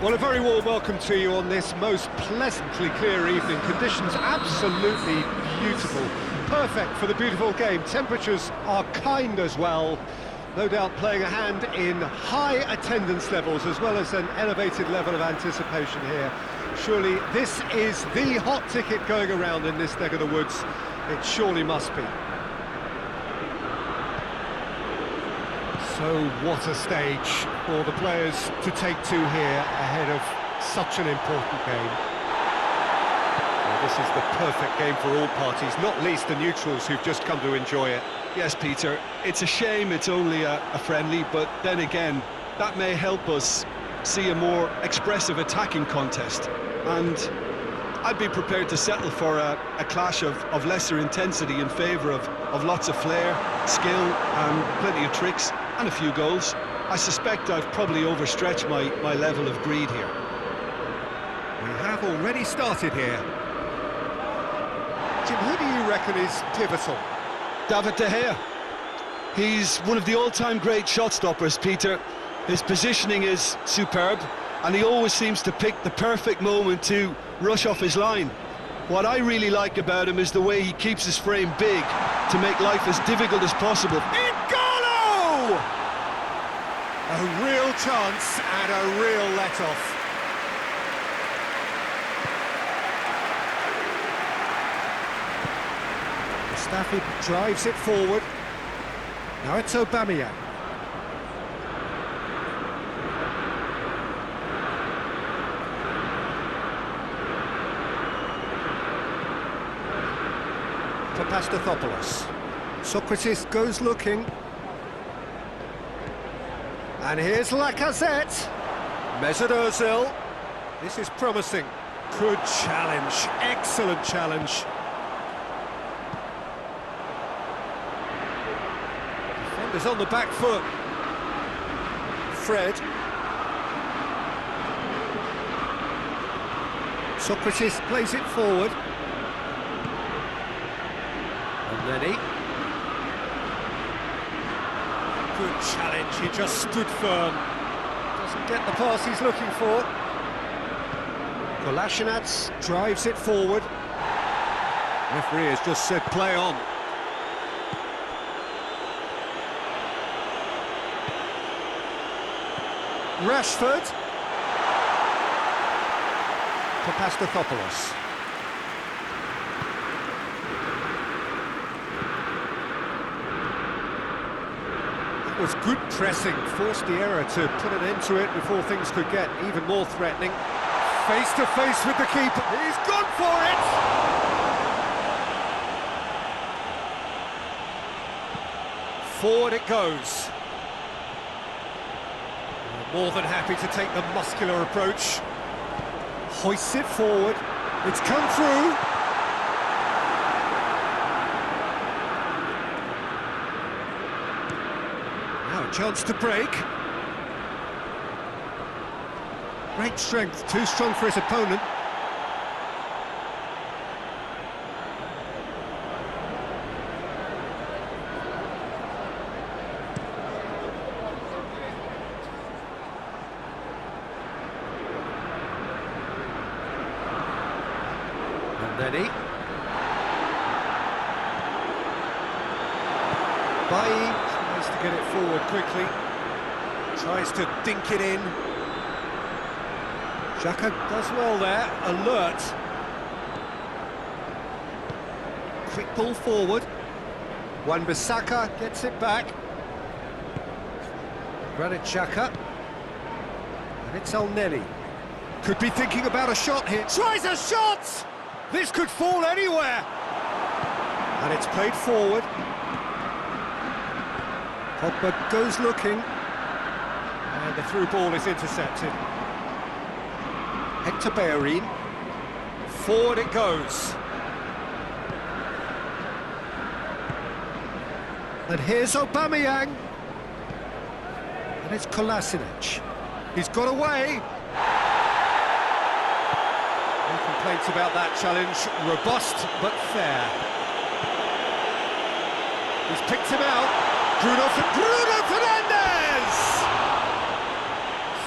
Well, a very warm welcome to you on this most pleasantly clear evening. Conditions absolutely beautiful, perfect for the beautiful game. Temperatures are kind as well, no doubt playing a hand in high attendance levels as well as an elevated level of anticipation here. Surely this is the hot ticket going around in this neck of the woods. It surely must be. So what a stage for the players to take to here ahead of such an important game. Well, this is the perfect game for all parties, not least the neutrals who've just come to enjoy it. Yes, Peter, it's a shame it's only a friendly, but then again, that may help us see a more expressive attacking contest. And I'd be prepared to settle for a clash of lesser intensity in favour of lots of flair, skill and plenty of tricks and a few goals. I suspect I've probably overstretched my level of greed here. We have already started here. Jim, who do you reckon is pivotal? David De Gea. He's one of the all-time great shot stoppers, Peter. His positioning is superb, and he always seems to pick the perfect moment to rush off his line. What I really like about him is the way he keeps his frame big to make life as difficult as possible. N'Golo! A real chance and a real let-off. Mustafi drives it forward. Now it's Aubameyang. Papastathopoulos. Socrates goes looking. And here's Lacazette. Mesut Ozil. This is promising. Good challenge. Excellent challenge. Defenders on the back foot. Fred. Socrates plays it forward. Lenny. Good challenge, he just stood firm. Doesn't get the pass he's looking for. Kolasinac drives it forward. Referee has just said play on. Rashford. Papastathopoulos. Was good pressing, forced the error to put an end to it before things could get even more threatening. Face to face with the keeper, he's gone for it! Forward it goes. More than happy to take the muscular approach. Hoists it forward, it's come through. Chance to break. Great strength, too strong for his opponent. Elneny. Bailly tries to get it forward quickly. Tries to dink it in. Xhaka does well there, alert. Quick ball forward. Wan-Bissaka gets it back. Granit Xhaka. And it's Elneny. Could be thinking about a shot here. Tries a shot! This could fall anywhere. And it's played forward. Pogba goes looking. And the through ball is intercepted. Hector Bellerin. Forward it goes. And here's Aubameyang. And it's Kolasinac. He's got away. No complaints about that challenge. Robust, but fair. He's picked him out. Bruno Fernandes!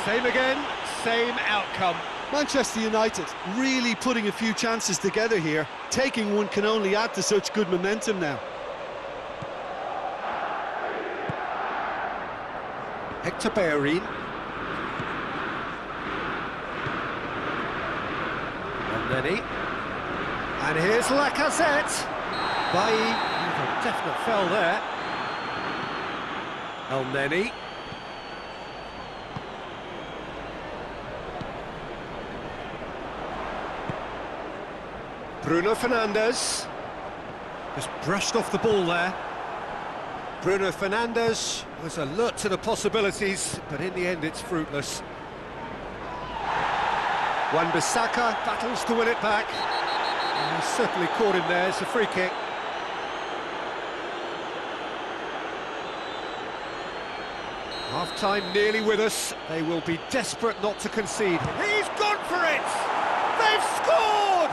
Same again, same outcome. Manchester United really putting a few chances together here. Taking one can only add to such good momentum now. Hector Bellerin. Elneny. And here's Lacazette. Bailly, a definite foul there. Elneny. Bruno Fernandes. Just brushed off the ball there. Bruno Fernandes was alert to the possibilities, but in the end it's fruitless. Wan-Bissaka battles to win it back. And he's certainly caught him there. It's a free kick. Half-time nearly with us. They will be desperate not to concede. He's gone for it! They've scored!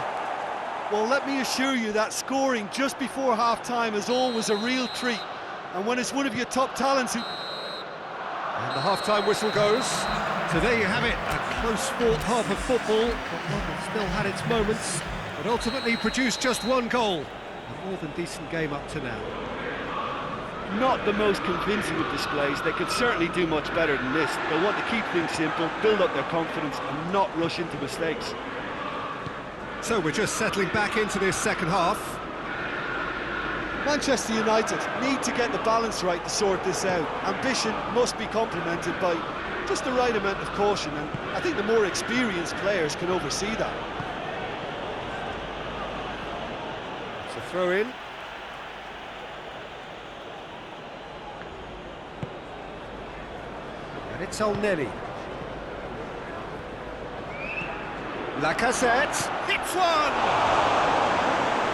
Well, let me assure you that scoring just before half-time is always a real treat. And when it's one of your top talents who... And the half-time whistle goes. So there you have it, a close-fought half of football, but one that still had its moments, but ultimately produced just one goal. A more than decent game up to now. Not the most convincing of displays. They could certainly do much better than this. They want to keep things simple, build up their confidence and not rush into mistakes. So we're just settling back into this second half. Manchester United need to get the balance right to sort this out. Ambition must be complemented by just the right amount of caution, and I think the more experienced players can oversee that. It's a throw in. And it's Elneny. Lacazette hits one!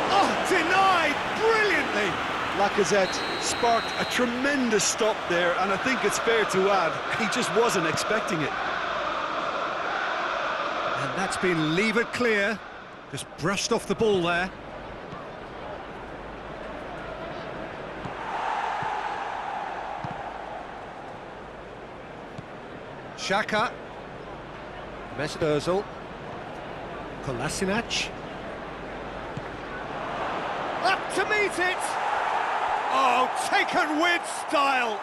Oh, denied brilliantly! Lacazette sparked a tremendous stop there, and I think it's fair to add, he just wasn't expecting it. And that's been levered clear. Just brushed off the ball there. Xhaka. Mesut Ozil. Kolasinac. Up to meet it! Oh, taken with style!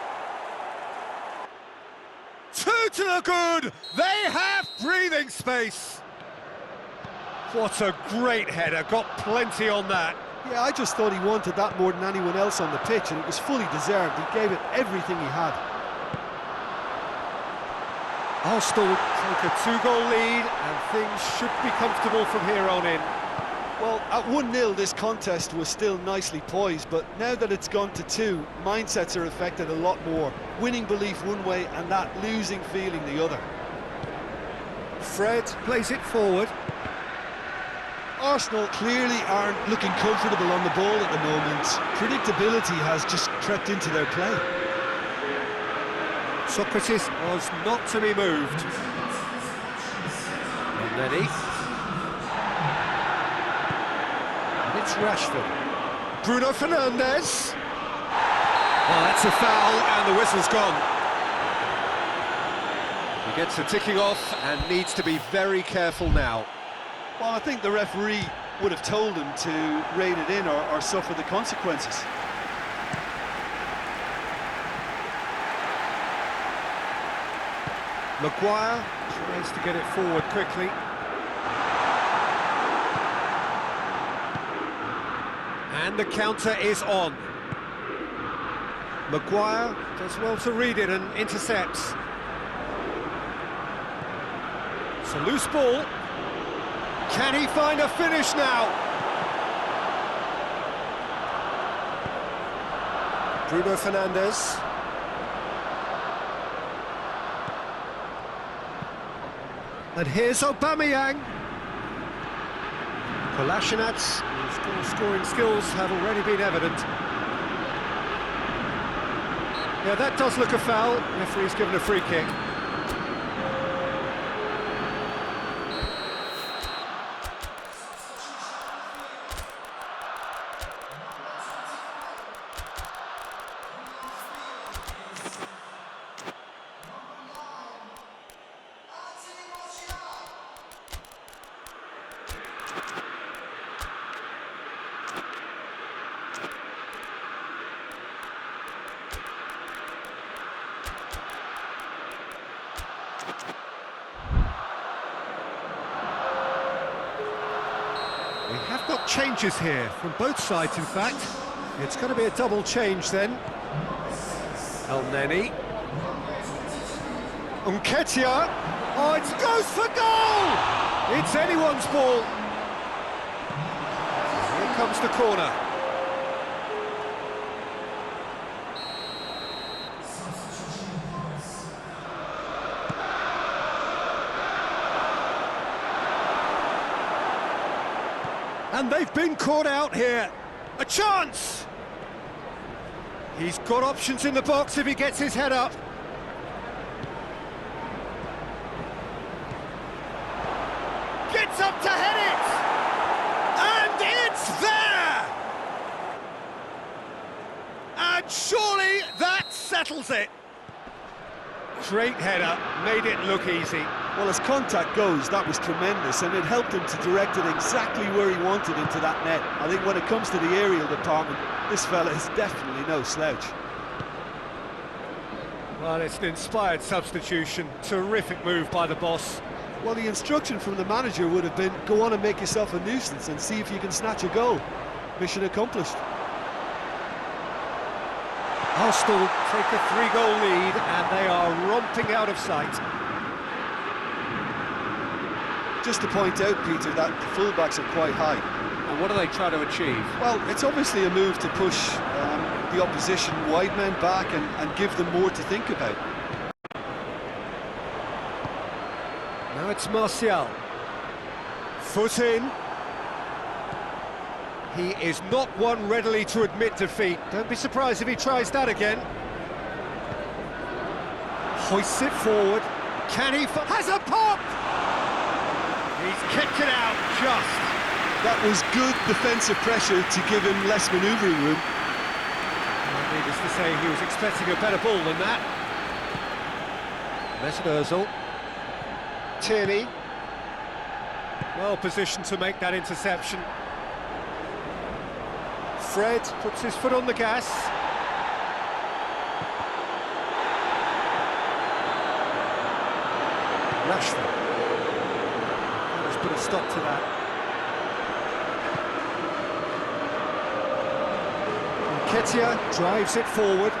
Two to the good! They have breathing space! What a great header, got plenty on that. Yeah, I just thought he wanted that more than anyone else on the pitch, and it was fully deserved. He gave it everything he had. Arsenal take a two-goal lead, and things should be comfortable from here on in. Well, at 1-0 this contest was still nicely poised, but now that it's gone to 2, mindsets are affected a lot more. Winning belief one way and that losing feeling the other. Fred plays it forward. Arsenal clearly aren't looking comfortable on the ball at the moment. Predictability has just crept into their play. Socrates was not to be moved. Elneny. And it's Rashford. Bruno Fernandes. Oh, that's a foul, and the whistle's gone. He gets the ticking off and needs to be very careful now. Well, I think the referee would have told him to rein it in or suffer the consequences. Maguire tries to get it forward quickly. And the counter is on. Maguire does well to read it and intercepts. It's a loose ball. Can he find a finish now? Bruno Fernandes. And here's Aubameyang. Kolasinac, whose scoring skills have already been evident. Yeah, that does look a foul. Referee's given a free kick. We have got changes here, from both sides in fact. It's going to be a double change then. El Neni. Nketiah. Oh, it goes for goal! It's anyone's ball. Here comes the corner. And they've been caught out here. A chance! He's got options in the box if he gets his head up. Gets up to head it! And it's there! And surely that settles it. Great header, made it look easy. Well, as contact goes, that was tremendous, and it helped him to direct it exactly where he wanted into that net. I think when it comes to the aerial department, this fella is definitely no slouch. Well, it's an inspired substitution. Terrific move by the boss. Well, the instruction from the manager would have been, go on and make yourself a nuisance and see if you can snatch a goal. Mission accomplished. Arsenal take a 3-goal lead, and they are romping out of sight. Just to point out, Peter, that the fullbacks are quite high. And what are they trying to achieve? Well, it's obviously a move to push the opposition wide men back and give them more to think about. Now it's Martial. Foot in. He is not one readily to admit defeat. Don't be surprised if he tries that again. Hoists it forward. Can he... has a pop! He's kicked it out, just. That was good defensive pressure to give him less manoeuvring room. Well, needless to say, he was expecting a better ball than that. Mesut Ozil. Tierney. Well positioned to make that interception. Fred puts his foot on the gas. Rashford. Let's put a stop to that. Nketiah drives it forward.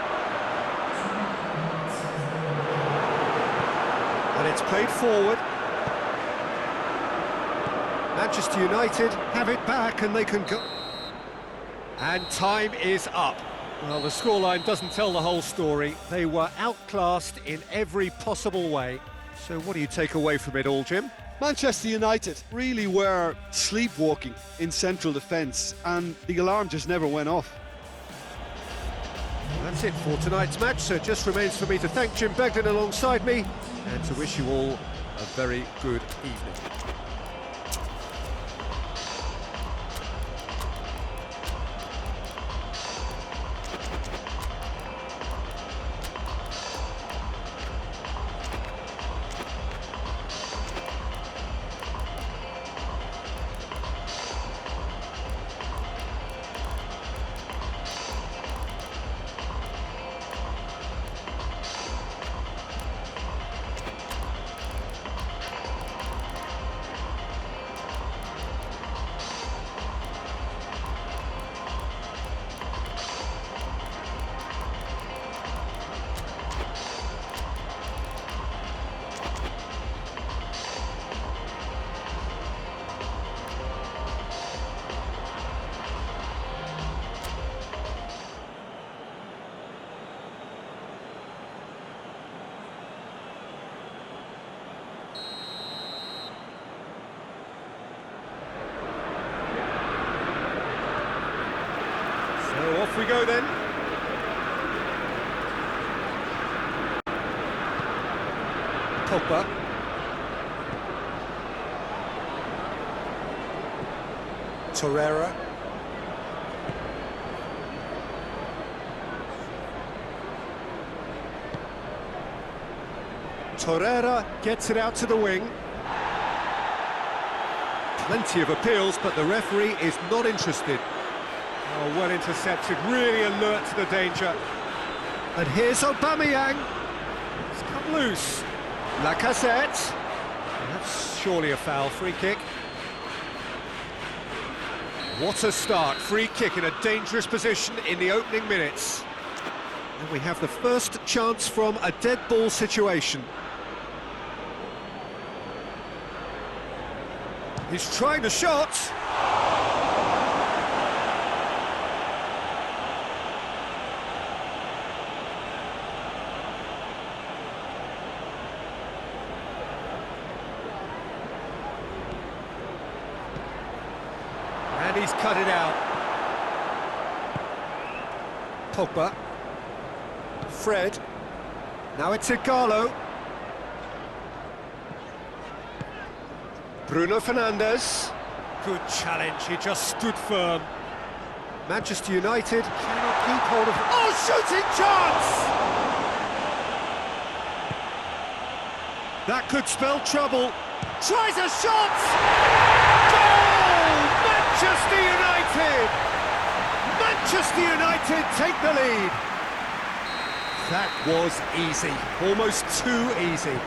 And it's played forward. Manchester United have it back and they can go... And time is up. Well, the scoreline doesn't tell the whole story. They were outclassed in every possible way. So what do you take away from it all, Jim? Manchester United really were sleepwalking in central defence, and the alarm just never went off. That's it for tonight's match, so it just remains for me to thank Jim Begden alongside me and to wish you all a very good evening. we go then. Pogba. Torreira. Torreira gets it out to the wing. Plenty of appeals, but the referee is not interested. Oh, well intercepted, really alert to the danger. And here's Aubameyang. It's come loose. Lacazette. That's surely a foul, free kick. What a start, free kick in a dangerous position in the opening minutes. And we have the first chance from a dead ball situation. He's trying the shot. And he's cut it out. Pogba. Fred. Now it's Igalo. Bruno Fernandes. Good challenge, he just stood firm. Manchester United cannot keep hold of... Oh, shooting chance! That could spell trouble. Tries a shot! Goal! Manchester United! Manchester United take the lead. That was easy, almost too easy.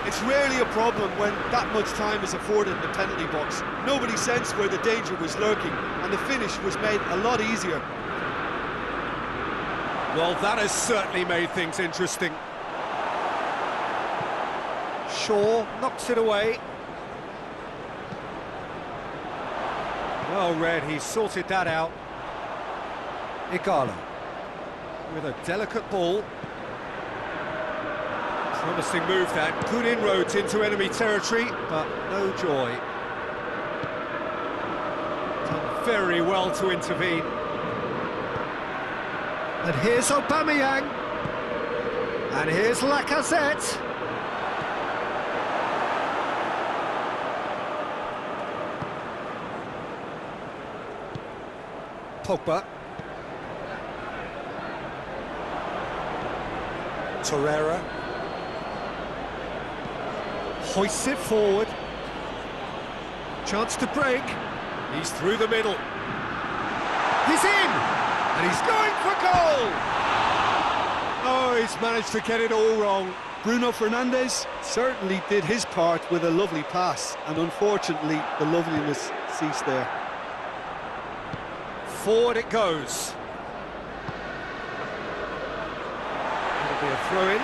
It's rarely a problem when that much time is afforded in the penalty box. Nobody sensed where the danger was lurking, and the finish was made a lot easier. Well, that has certainly made things interesting. Shaw knocks it away. Well read, he sorted that out. Igalo with a delicate ball. Promising move that, good inroads into enemy territory, but no joy. Done very well to intervene. And here's Aubameyang. And here's Lacazette. Pogba. Torreira. Hoists it forward. Chance to break. He's through the middle. He's in! And he's going for goal! Oh, he's managed to get it all wrong. Bruno Fernandes certainly did his part with a lovely pass, and unfortunately the loveliness ceased there. Forward it goes. It'll be a throw-in.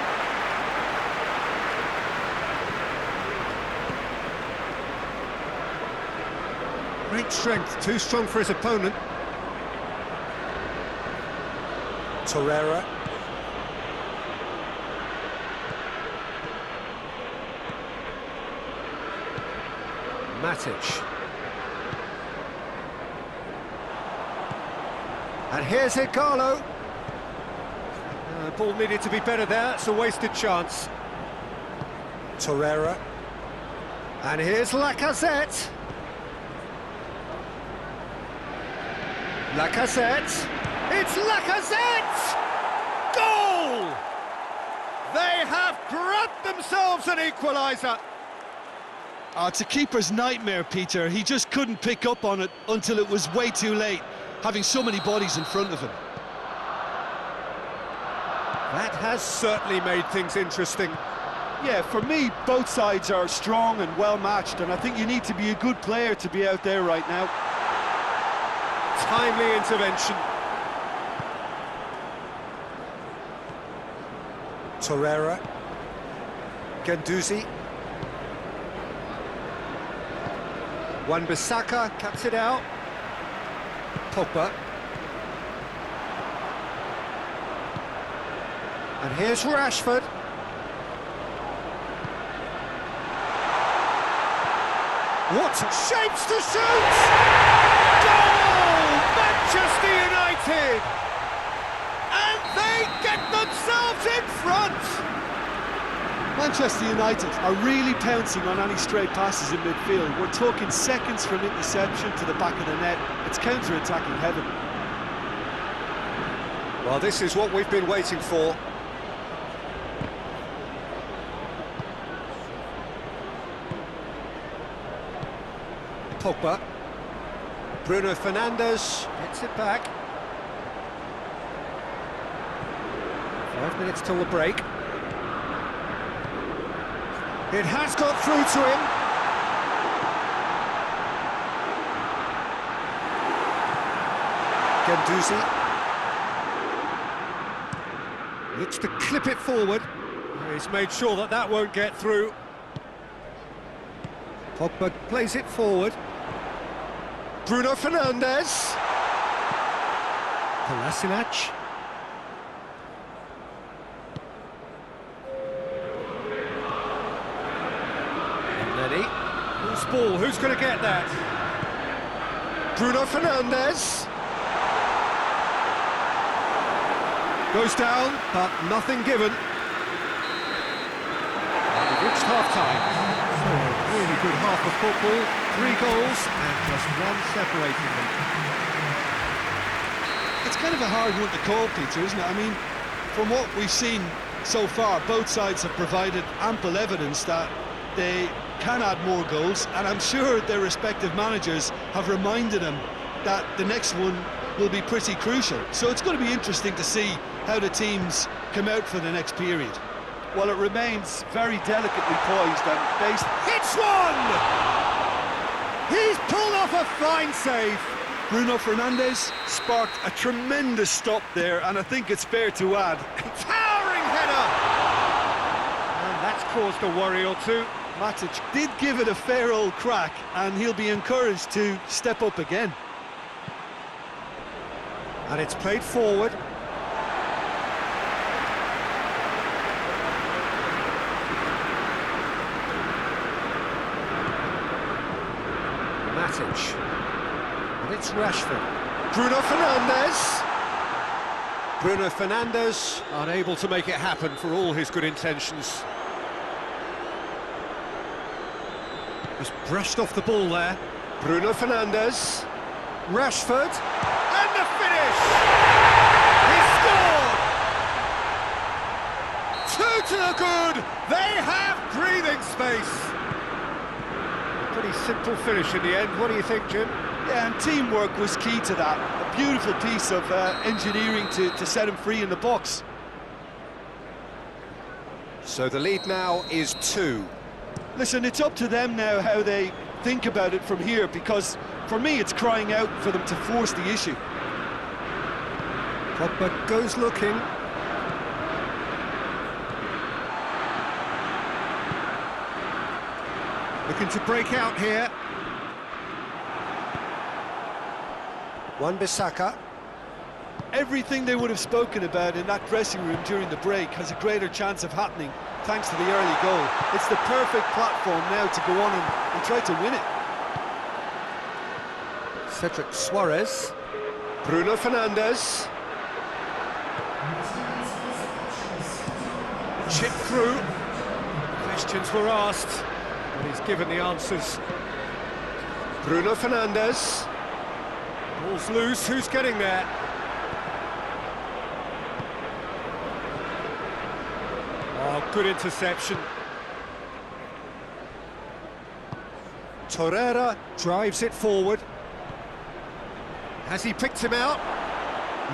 Great strength, too strong for his opponent. Torreira. Matic. And here's Igalo. Ball needed to be better there, it's a wasted chance. Torreira. And here's Lacazette. Lacazette. It's Lacazette! Goal! They have grabbed themselves an equaliser. It's a keeper's nightmare, Peter. He just couldn't pick up on it until it was way too late, having so many bodies in front of him. That has certainly made things interesting. Yeah, for me, both sides are strong and well-matched, and I think you need to be a good player to be out there right now. Timely intervention. Torreira. Guendouzi. Wan-Bissaka cuts it out. Pogba. And here's Rashford. What shapes to shoot! Goal! Manchester United! themselves in front! Manchester United are really pouncing on any straight passes in midfield. We're talking seconds from interception to the back of the net. It's counter-attacking heaven. Well, this is what we've been waiting for. Pogba. Bruno Fernandes gets it back. 5 minutes till the break. It has got through to him. Guendouzi looks to clip it forward. He's made sure that that won't get through. Pogba plays it forward. Bruno Fernandes. Kolasinac. Loose ball, who's going to get that? Bruno Fernandes. Goes down, but nothing given. And we've reached half-time. So a really good half of football, 3 goals and just one separating them. It's kind of a hard one to call, Peter, isn't it? I mean, from what we've seen so far, both sides have provided ample evidence that they can add more goals, and I'm sure their respective managers have reminded them that the next one will be pretty crucial. So it's going to be interesting to see how the teams come out for the next period. Well, it remains very delicately poised and based... Hits one! He's pulled off a fine save. Bruno Fernandes sparked a tremendous stop there, and I think it's fair to add, Towering header! And that's caused a worry or two. Matic did give it a fair old crack, and he'll be encouraged to step up again. And it's played forward. Matic. And it's Rashford. Bruno Fernandes. Bruno Fernandes unable to make it happen for all his good intentions. Just brushed off the ball there. Bruno Fernandes. Rashford. And the finish! He scored! 2 to the good! They have breathing space! Pretty simple finish in the end. What do you think, Jim? Yeah, and teamwork was key to that. A beautiful piece of engineering to set him free in the box. So the lead now is 2. Listen, it's up to them now how they think about it from here, because for me it's crying out for them to force the issue. Pogba goes looking. Looking to break out here. Wan-Bissaka. Everything they would have spoken about in that dressing room during the break has a greater chance of happening thanks to the early goal. It's the perfect platform now to go on and try to win it. Cedric Suarez. Bruno Fernandes. Chip through. Questions were asked, but he's given the answers. Bruno Fernandes. Ball's loose, who's getting there? Oh, good interception. Torreira drives it forward. Has he picked him out?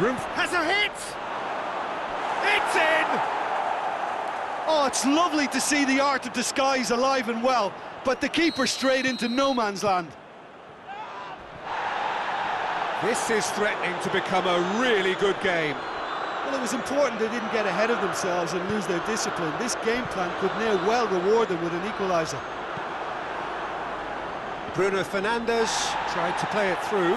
Room has a hit! It's in! Oh, it's lovely to see the art of disguise alive and well, but the keeper straight into no man's land. This is threatening to become a really good game. Well, it was important they didn't get ahead of themselves and lose their discipline. This game plan could now well reward them with an equaliser. Bruno Fernandes tried to play it through.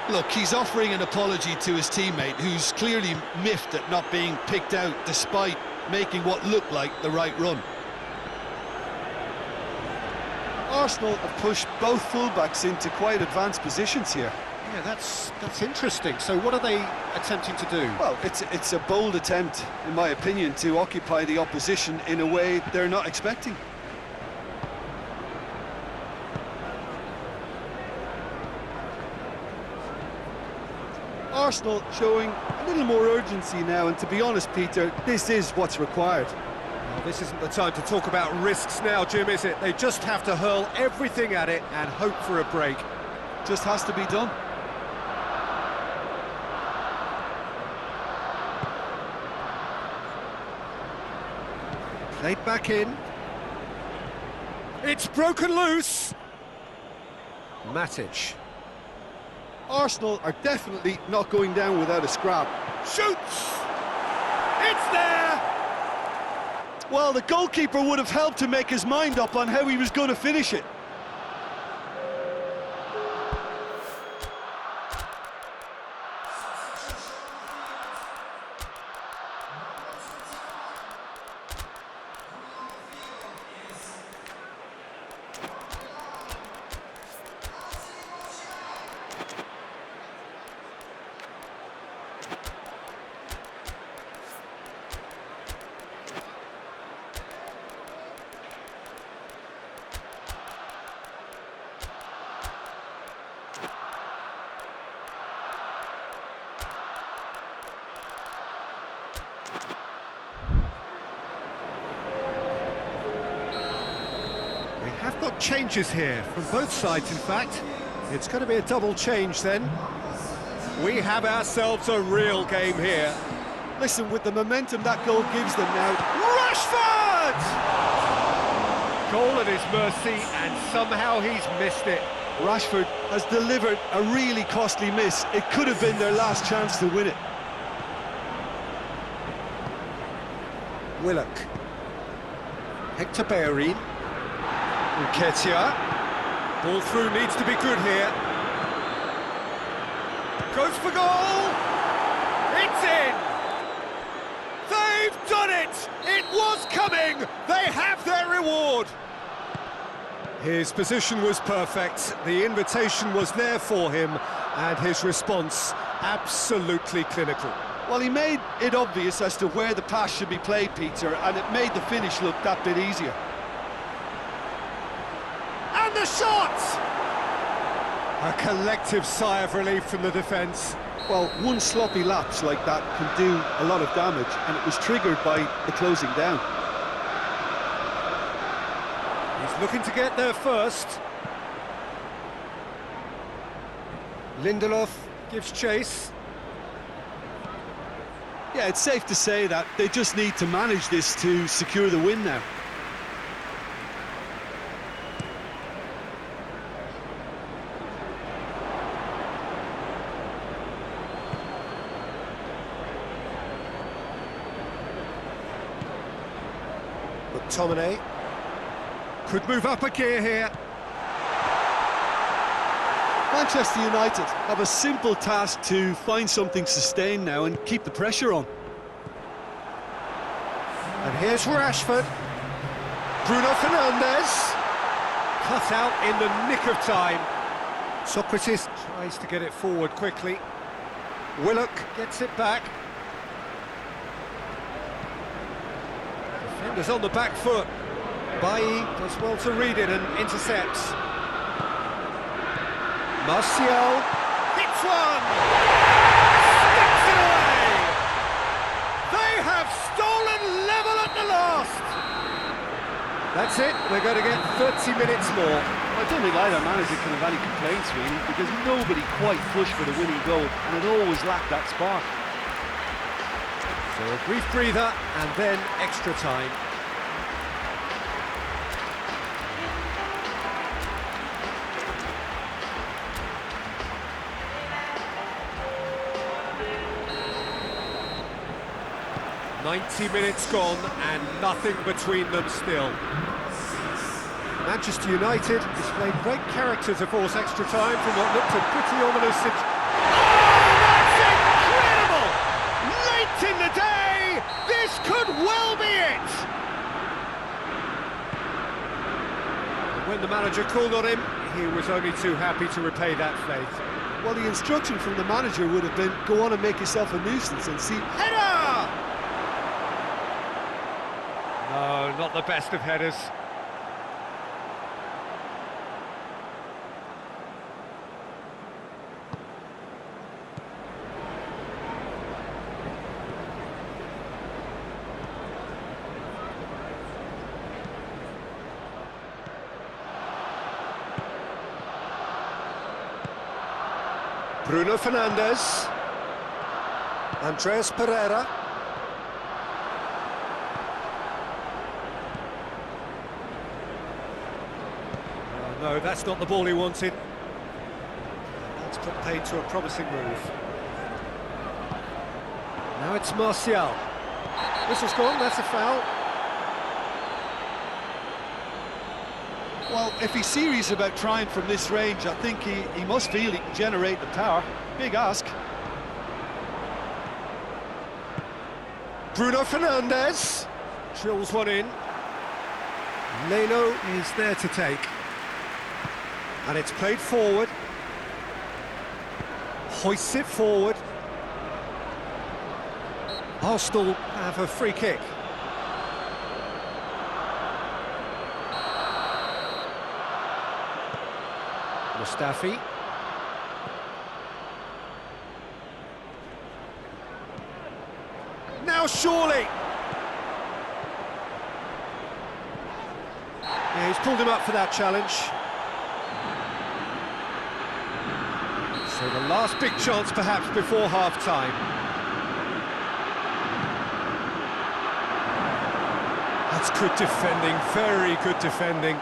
Look, he's offering an apology to his teammate, who's clearly miffed at not being picked out despite making what looked like the right run. Arsenal have pushed both fullbacks into quite advanced positions here. Yeah, that's interesting. So what are they attempting to do? Well, it's a bold attempt, in my opinion, to occupy the opposition in a way they're not expecting. Arsenal showing a little more urgency now, and to be honest, Peter, this is what's required. Well, this isn't the time to talk about risks now, Jim, is it? They just have to hurl everything at it and hope for a break. Just has to be done. Played back in. It's broken loose. Matic. Arsenal are definitely not going down without a scrap. Shoots! It's there! Well, the goalkeeper would have helped to make his mind up on how he was going to finish it. Have got changes here from both sides, in fact. It's going to be a double change then. We have ourselves a real game here. Listen, with the momentum that goal gives them now. Rashford! Goal at his mercy, and somehow he's missed it. Rashford has delivered a really costly miss. It could have been their last chance to win it. Willock. Hector Bellerin. Nketiah. Ball through needs to be good here. Goes for goal! It's in! They've done it! It was coming! They have their reward! His position was perfect, the invitation was there for him, and his response absolutely clinical. Well, he made it obvious as to where the pass should be played, Peter, and it made the finish look that bit easier. And the shot! A collective sigh of relief from the defence. Well, one sloppy lapse like that can do a lot of damage, and it was triggered by the closing down. He's looking to get there first. Lindelof gives chase. Yeah, it's safe to say that they just need to manage this to secure the win now. McTominay could move up a gear here. Manchester United have a simple task to find something sustained now and keep the pressure on. And here's Rashford. Bruno Fernandes. Cut out in the nick of time. Socrates tries to get it forward quickly. Willock gets it back. Defenders on the back foot. Bailly does well to read it and intercepts. Martial hits one! Sticks it away! They have stolen level at the last! That's it, we're going to get 30 minutes more. I don't think either manager can have any complaints, really, because nobody quite pushed for the winning goal, and it always lacked that spark. So a brief breather, and then extra time. "90 minutes gone and nothing between them still." Manchester United displayed great character to force extra time from what looked a pretty ominous situation. Oh, that's incredible! Late in the day, this could well be it! And when the manager called on him, he was only too happy to repay that faith. Well, the instruction from the manager would have been, go on and make yourself a nuisance and see... Header! No, not the best of headers. Bruno Fernandes. Andreas Pereira. Oh, no, that's not the ball he wanted. That's put paid to a promising move. Now it's Martial. Whistle's gone, that's a foul. Well, if he's serious about trying from this range, I think he must feel he can generate the power. Big ask. Bruno Fernandes drills one in. Leno is there to take. And it's played forward. Hoists it forward. Arsenal have a free kick. Mustafi. Now surely! Yeah, he's pulled him up for that challenge. So the last big chance perhaps before half-time. That's good defending, very good defending.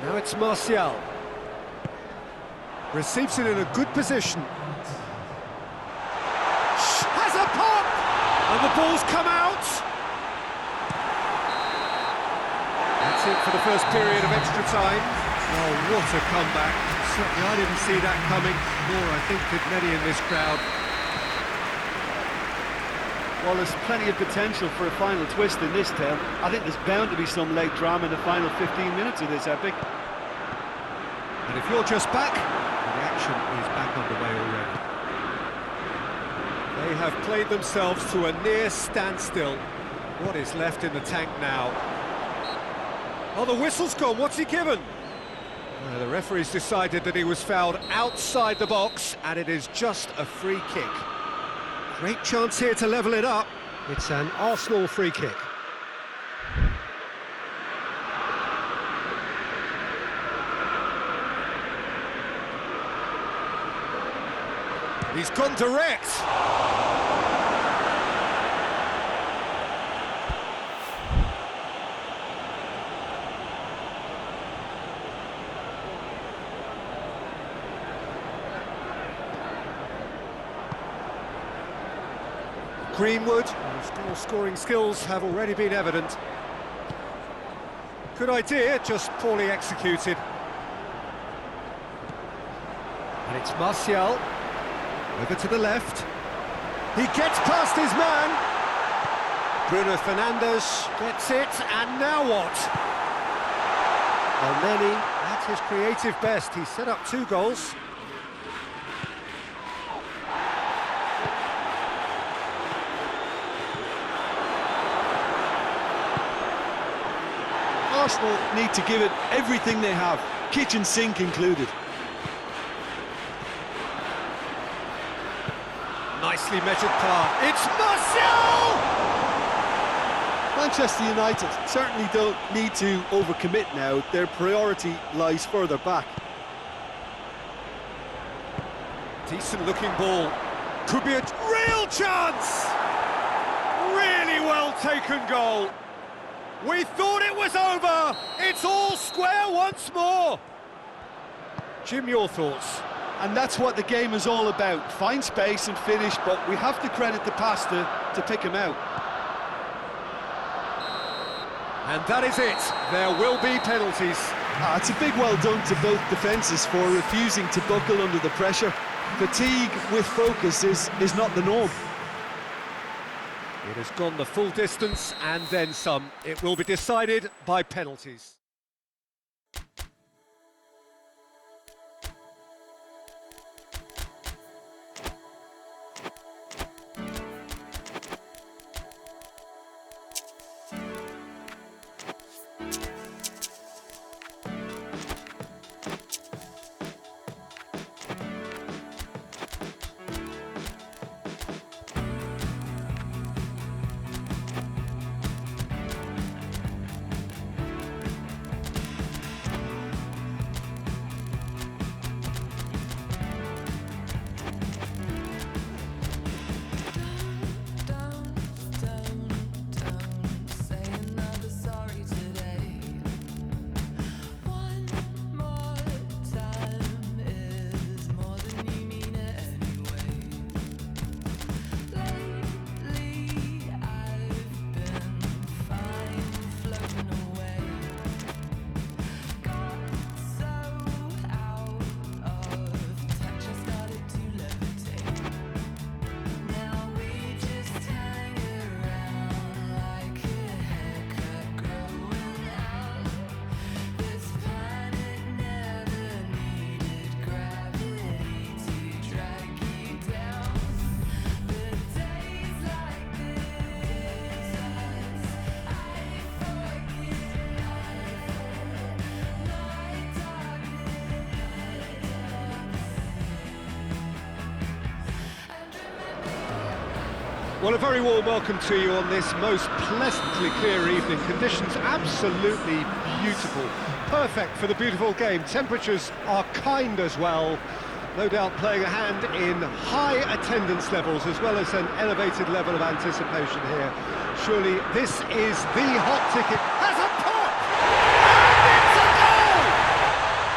Now it's Martial. Receives it in a good position. Has a pop! And the ball's come out! That's it for the first period of extra time. Oh, what a comeback. Certainly I didn't see that coming, nor I think did many in this crowd. Well, there's plenty of potential for a final twist in this tale. I think there's bound to be some late drama in the final 15 minutes of this epic. And if you're just back, the action is back underway already. They have played themselves to a near standstill. What is left in the tank now? Oh, the whistle's gone. What's he given? The referee's decided that he was fouled outside the box, and it is just a free kick. Great chance here to level it up. It's an Arsenal free kick. He's gone direct. Greenwood, whose scoring skills have already been evident. Good idea, just poorly executed. And it's Martial. Over to the left. He gets past his man. Bruno Fernandes gets it, and now what? Elneny at his creative best. He set up 2 goals. Arsenal need to give it everything they have, kitchen sink included. Nicely measured pass. It's Martial! Manchester United certainly don't need to overcommit now. Their priority lies further back. Decent looking ball. Could be a real chance! Really well taken goal. We thought it was over. It's all square once more. Jim, your thoughts? And that's what the game is all about. Find space and finish, but we have to credit the pass to pick him out. And that is it. There will be penalties. It's a big well done to both defences for refusing to buckle under the pressure. Fatigue with focus is not the norm. It has gone the full distance and then some. It will be decided by penalties. Well, a very warm welcome to you on this most pleasantly clear evening. Conditions absolutely beautiful. Perfect for the beautiful game. Temperatures are kind as well. No doubt playing a hand in high attendance levels as well as an elevated level of anticipation here. Surely this is the hot ticket. Has a pop! And it's a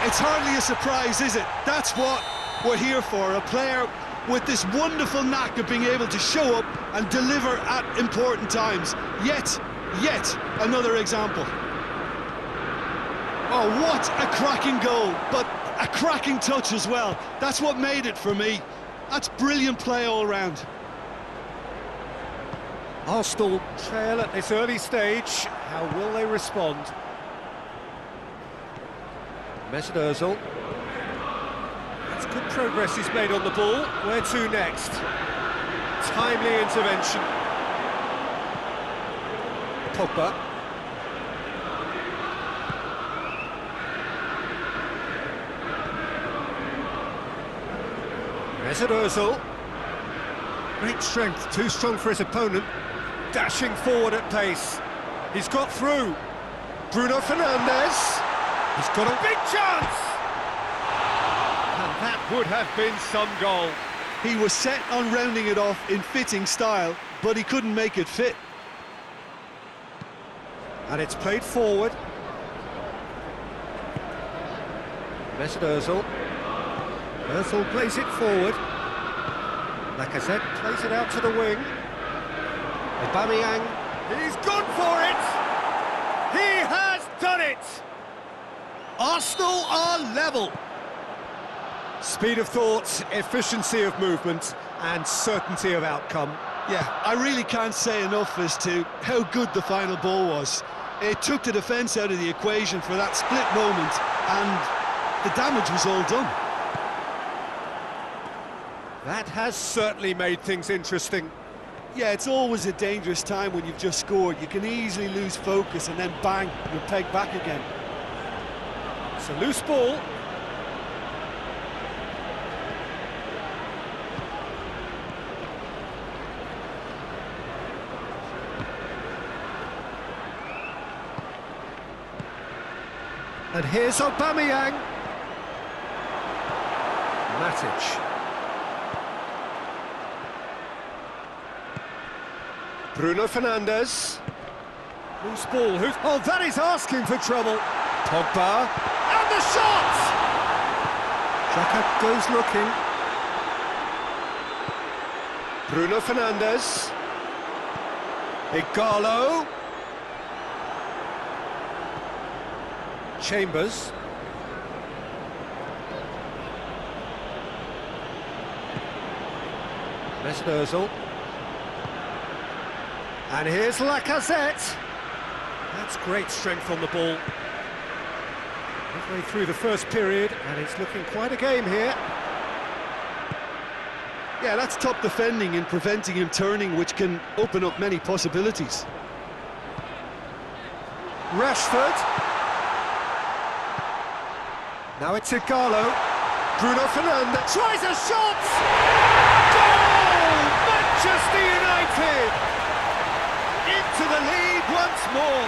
goal! It's hardly a surprise, is it? That's what we're here for, a player with this wonderful knack of being able to show up and deliver at important times. Yet another example. Oh, what a cracking goal, but a cracking touch as well. That's what made it for me. That's brilliant play all round. Arsenal trail at this early stage. How will they respond? Mesut Ozil. That's good progress he's made on the ball. Where to next? Timely intervention. Pogba. Mesut Ozil. Great strength, too strong for his opponent. Dashing forward at pace. He's got through. Bruno Fernandes. He's got a big chance! And that would have been some goal. He was set on rounding it off in fitting style, but he couldn't make it fit. And it's played forward. Mesut Ozil. Ozil plays it forward. Lacazette plays it out to the wing. Aubameyang, he's gone for it! He has done it! Arsenal are level. Speed of thought, efficiency of movement, and certainty of outcome. Yeah, I really can't say enough as to how good the final ball was. It took the defence out of the equation for that split moment, and the damage was all done. That has certainly made things interesting. Yeah, it's always a dangerous time when you've just scored. You can easily lose focus and then bang, you're pegged back again. It's a loose ball. And here's Aubameyang. Matic. Bruno Fernandes. Loose ball. Oh, that is asking for trouble. Pogba. And the shot! Xhaka goes looking. Bruno Fernandes. Igalo. Chambers. Mesut Ozil. And here's Lacazette. That's great strength on the ball. Midway through the first period, and it's looking quite a game here. Yeah, that's top defending and preventing him turning, which can open up many possibilities. Rashford. Now it's Igalo. Bruno Fernandes tries a shot! Goal! Manchester United! Into the lead once more.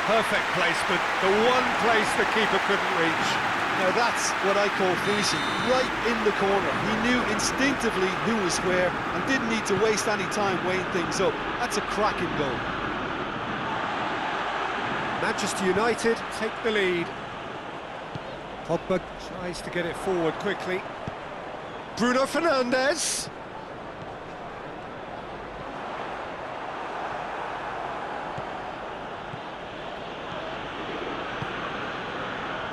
Perfect placement, the one place the keeper couldn't reach. Now that's what I call finishing, right in the corner. He knew instinctively who was where and didn't need to waste any time weighing things up. That's a cracking goal. Manchester United take the lead. Pogba tries to get it forward quickly. Bruno Fernandes.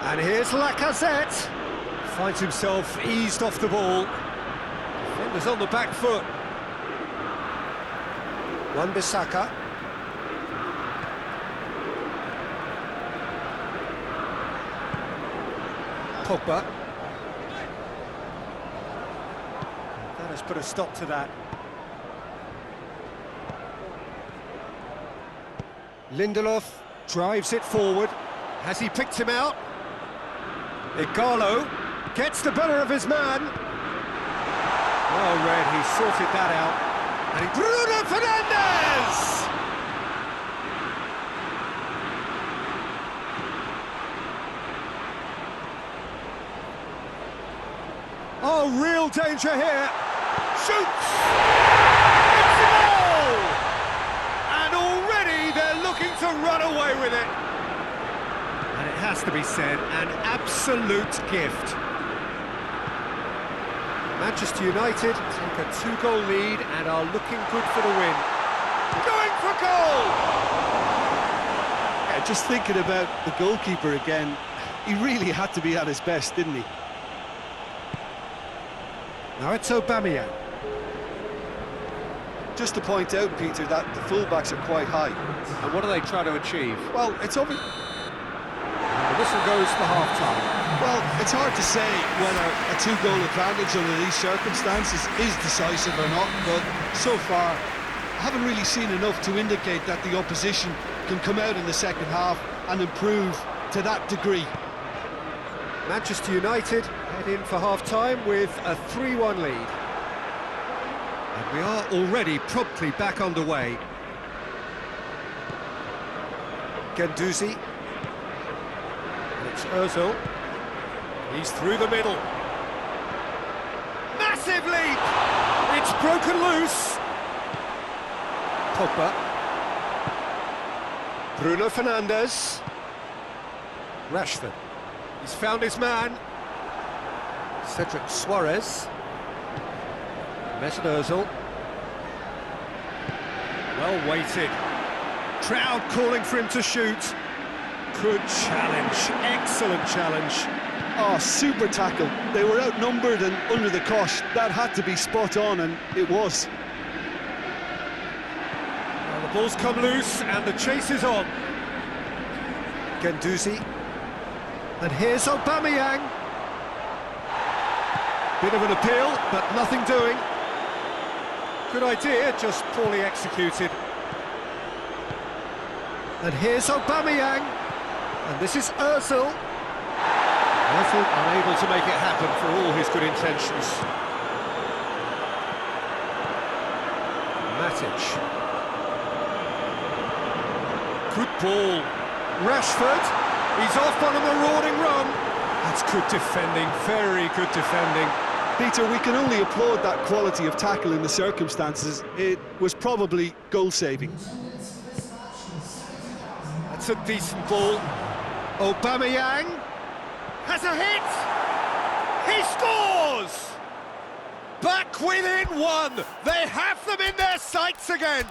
And here's Lacazette. Finds himself eased off the ball. Defenders on the back foot. Wan-Bissaka. Pogba. That has put a stop to that. Lindelof drives it forward. Has he picked him out? Igalo gets the better of his man. Well read, he sorted that out. And Bruno Fernandes! Oh, real danger here. Shoots! It's a goal! And already they're looking to run away with it. And it has to be said, an absolute gift. Manchester United take a 2-goal lead and are looking good for the win. Going for goal! Yeah, just thinking about the goalkeeper again, he really had to be at his best, didn't he? Now it's Aubameyang. Just to point out, Peter, that the fullbacks are quite high. And what are they trying to achieve? Well, it's obvious. The whistle goes for half-time. Well, it's hard to say whether a 2-goal advantage under these circumstances is decisive or not, but so far I haven't really seen enough to indicate that the opposition can come out in the second half and improve to that degree. Manchester United head in for half-time with a 3-1 lead. And we are already promptly back underway. Guendouzi. And it's Ozil. He's through the middle. Massive leap! It's broken loose. Pogba. Bruno Fernandes. Rashford. He's found his man. Cedric Suarez. Mesut Ozil. Well weighted. Crowd calling for him to shoot. Good challenge. Excellent challenge. Oh, super tackle. They were outnumbered and under the cosh. That had to be spot on, and it was. Well, the ball's come loose and the chase is on. Guendouzi. And here's Aubameyang. Bit of an appeal, but nothing doing. Good idea, just poorly executed. And here's Aubameyang. And this is Ozil. Ozil unable to make it happen for all his good intentions. Matic. Good ball. Rashford. He's off on a marauding run. That's good defending, very good defending. Peter, we can only applaud that quality of tackle in the circumstances. It was probably goal-saving. That's a decent ball. Aubameyang has a hit. He scores! Back within one. They have them in their sights again.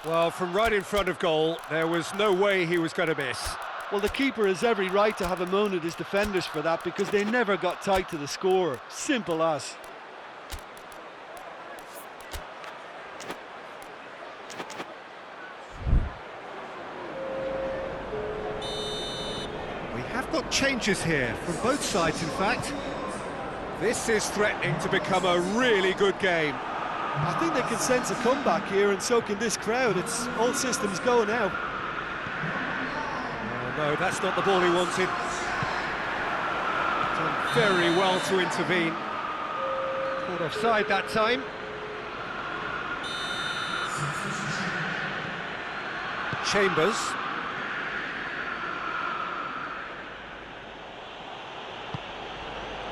Well, from right in front of goal, there was no way he was going to miss. Well, the keeper has every right to have a moan at his defenders for that because they never got tight to the score. Simple as. changes here, from both sides in fact. This is threatening to become a really good game. I think they can sense a comeback here, and so can this crowd. It's all systems go now. Oh no, that's not the ball he wanted. Done very well to intervene. Caught offside that time. Chambers.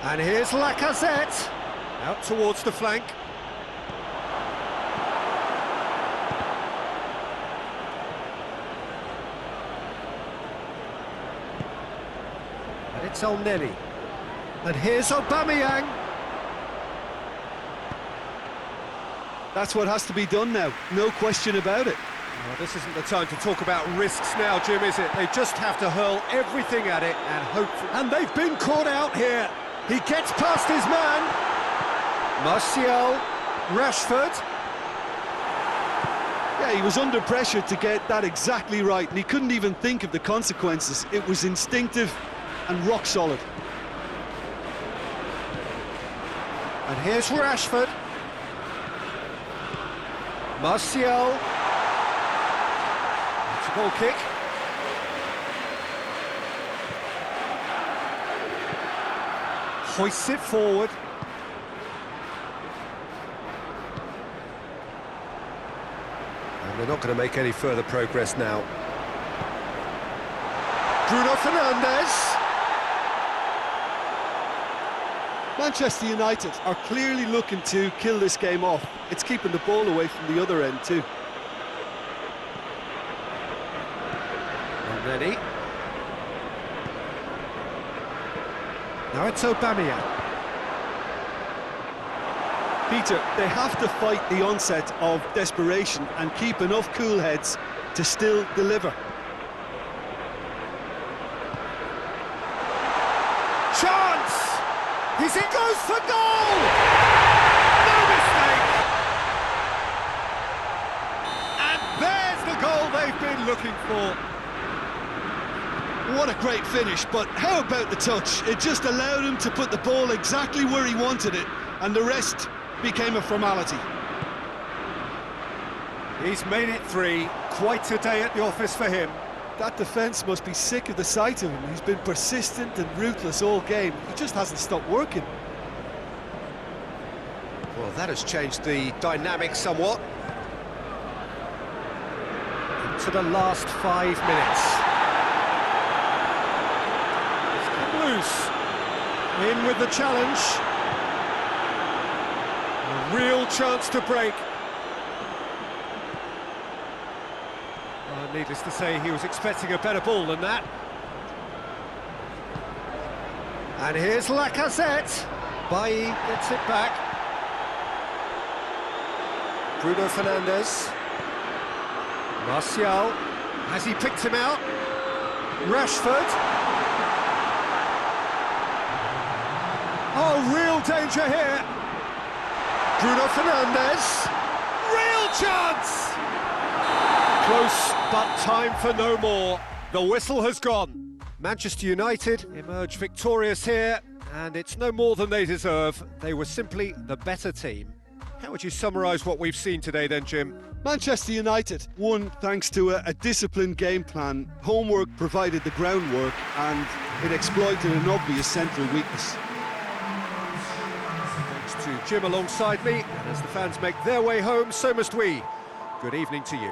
And here's Lacazette. Out towards the flank. And it's El Neni. And here's Aubameyang. That's what has to be done now, no question about it. Well, this isn't the time to talk about risks now, Jim, is it? They just have to hurl everything at it and hope for... And they've been caught out here. He gets past his man. Martial, Rashford. Yeah, he was under pressure to get that exactly right, and he couldn't even think of the consequences. It was instinctive and rock solid. And here's Rashford. Martial. It's a goal kick. Hoists it forward. And they're not going to make any further progress now. Bruno Fernandes. Manchester United are clearly looking to kill this game off. It's keeping the ball away from the other end too. Already. Now it's Aubameyang. Peter, they have to fight the onset of desperation and keep enough cool heads to still deliver. Chance! He goes for goal! No mistake! And there's the goal they've been looking for. What a great finish, but how about the touch? It just allowed him to put the ball exactly where he wanted it, and the rest became a formality. He's made it 3. Quite a day at the office for him. That defence must be sick of the sight of him. He's been persistent and ruthless all game. He just hasn't stopped working. Well, that has changed the dynamic somewhat. Into the last 5 minutes. It's come loose. In with the challenge. A real chance to break. Needless to say, he was expecting a better ball than that. And here's Lacazette. Bailly gets it back. Bruno Fernandes. Martial. Has he picked him out? Rashford. Oh, real danger here. Bruno Fernandes. Real chance! Close, but time for no more. The whistle has gone. Manchester United emerge victorious here, and it's no more than they deserve. They were simply the better team. How would you summarise what we've seen today then, Jim? Manchester United won thanks to a disciplined game plan. Homework provided the groundwork, and it exploited an obvious central weakness. Thanks to Jim alongside me, and as the fans make their way home, so must we. Good evening to you.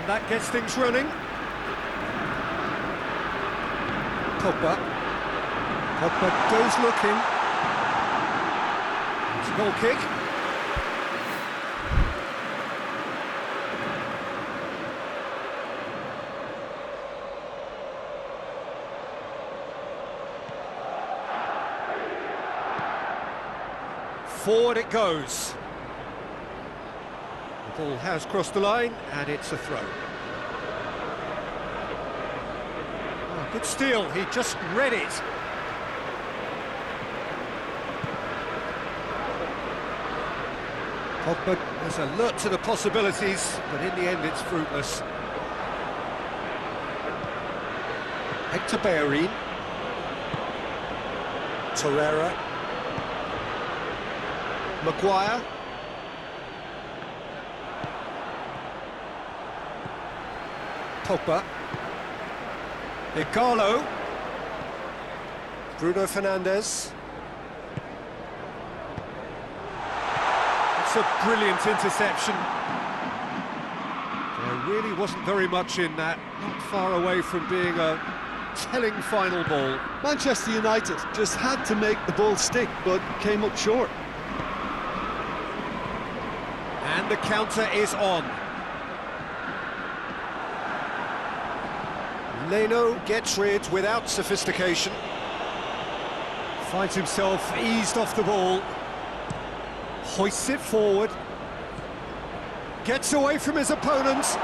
And that gets things running. Pogba. Pogba goes looking. It's a goal kick. Forward it goes. The ball has crossed the line, and it's a throw. Oh, good steal, he just read it. Pogba is alert to the possibilities, but in the end it's fruitless. Hector Bellerin. Torreira. Maguire. Pogba. Igalo. Bruno Fernandes. It's a brilliant interception. There really wasn't very much in that, not far away from being a telling final ball. Manchester United just had to make the ball stick, but came up short. And the counter is on. Leno gets rid without sophistication. Finds himself eased off the ball. Hoists it forward. Gets away from his opponents.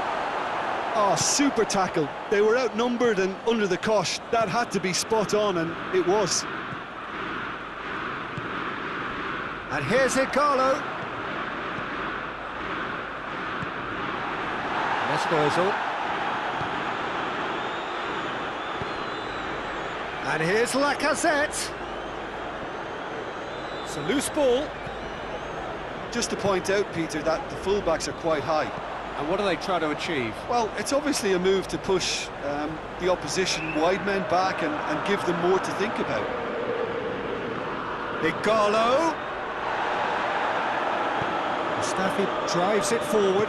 Oh, super tackle. They were outnumbered and under the cosh. That had to be spot on, and it was. And here's Igalo. Mesnozel. And here's Lacazette. It's a loose ball. Just to point out, Peter, that the fullbacks are quite high. And what do they try to achieve? Well, it's obviously a move to push the opposition wide men back and give them more to think about. Igalo. Mustafi drives it forward.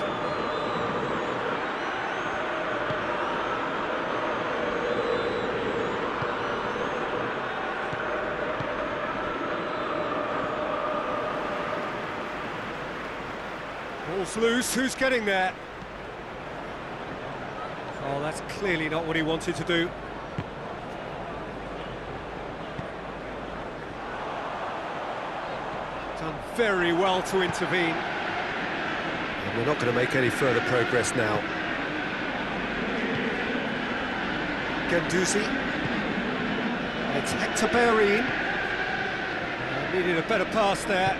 Ball's loose, who's getting there? Oh, that's clearly not what he wanted to do. Done very well to intervene. And we're not going to make any further progress now. Guendouzi. It's Hector Bellerin. Needed a better pass there.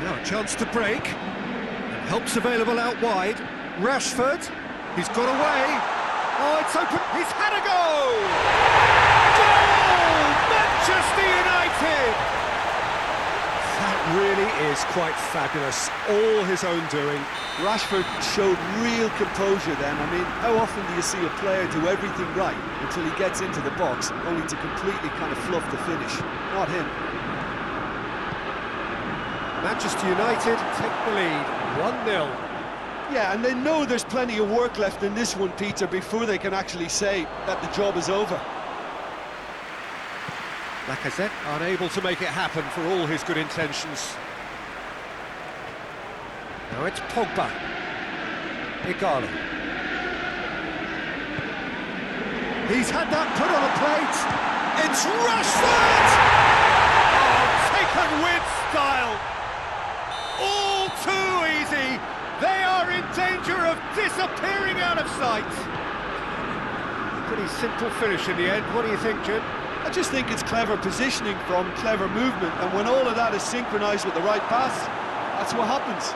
Now a chance to break. And help's available out wide. Rashford. He's got away. Oh, it's open. He's had a goal! Goal! Manchester United! That really is quite fabulous. All his own doing. Rashford showed real composure then. I mean, how often do you see a player do everything right until he gets into the box, only to completely kind of fluff the finish? Not him. Manchester United take the lead, 1-0. Yeah, and they know there's plenty of work left in this one, Peter, before they can actually say that the job is over. Lacazette unable to make it happen for all his good intentions. Now it's Pogba. Igalo. He's had that put on a plate. It's Rashford! Oh, taken with style. All too easy. They are in danger of disappearing out of sight. Pretty simple finish in the end. What do you think, Jim? I just think it's clever positioning from clever movement, and when all of that is synchronised with the right pass, that's what happens.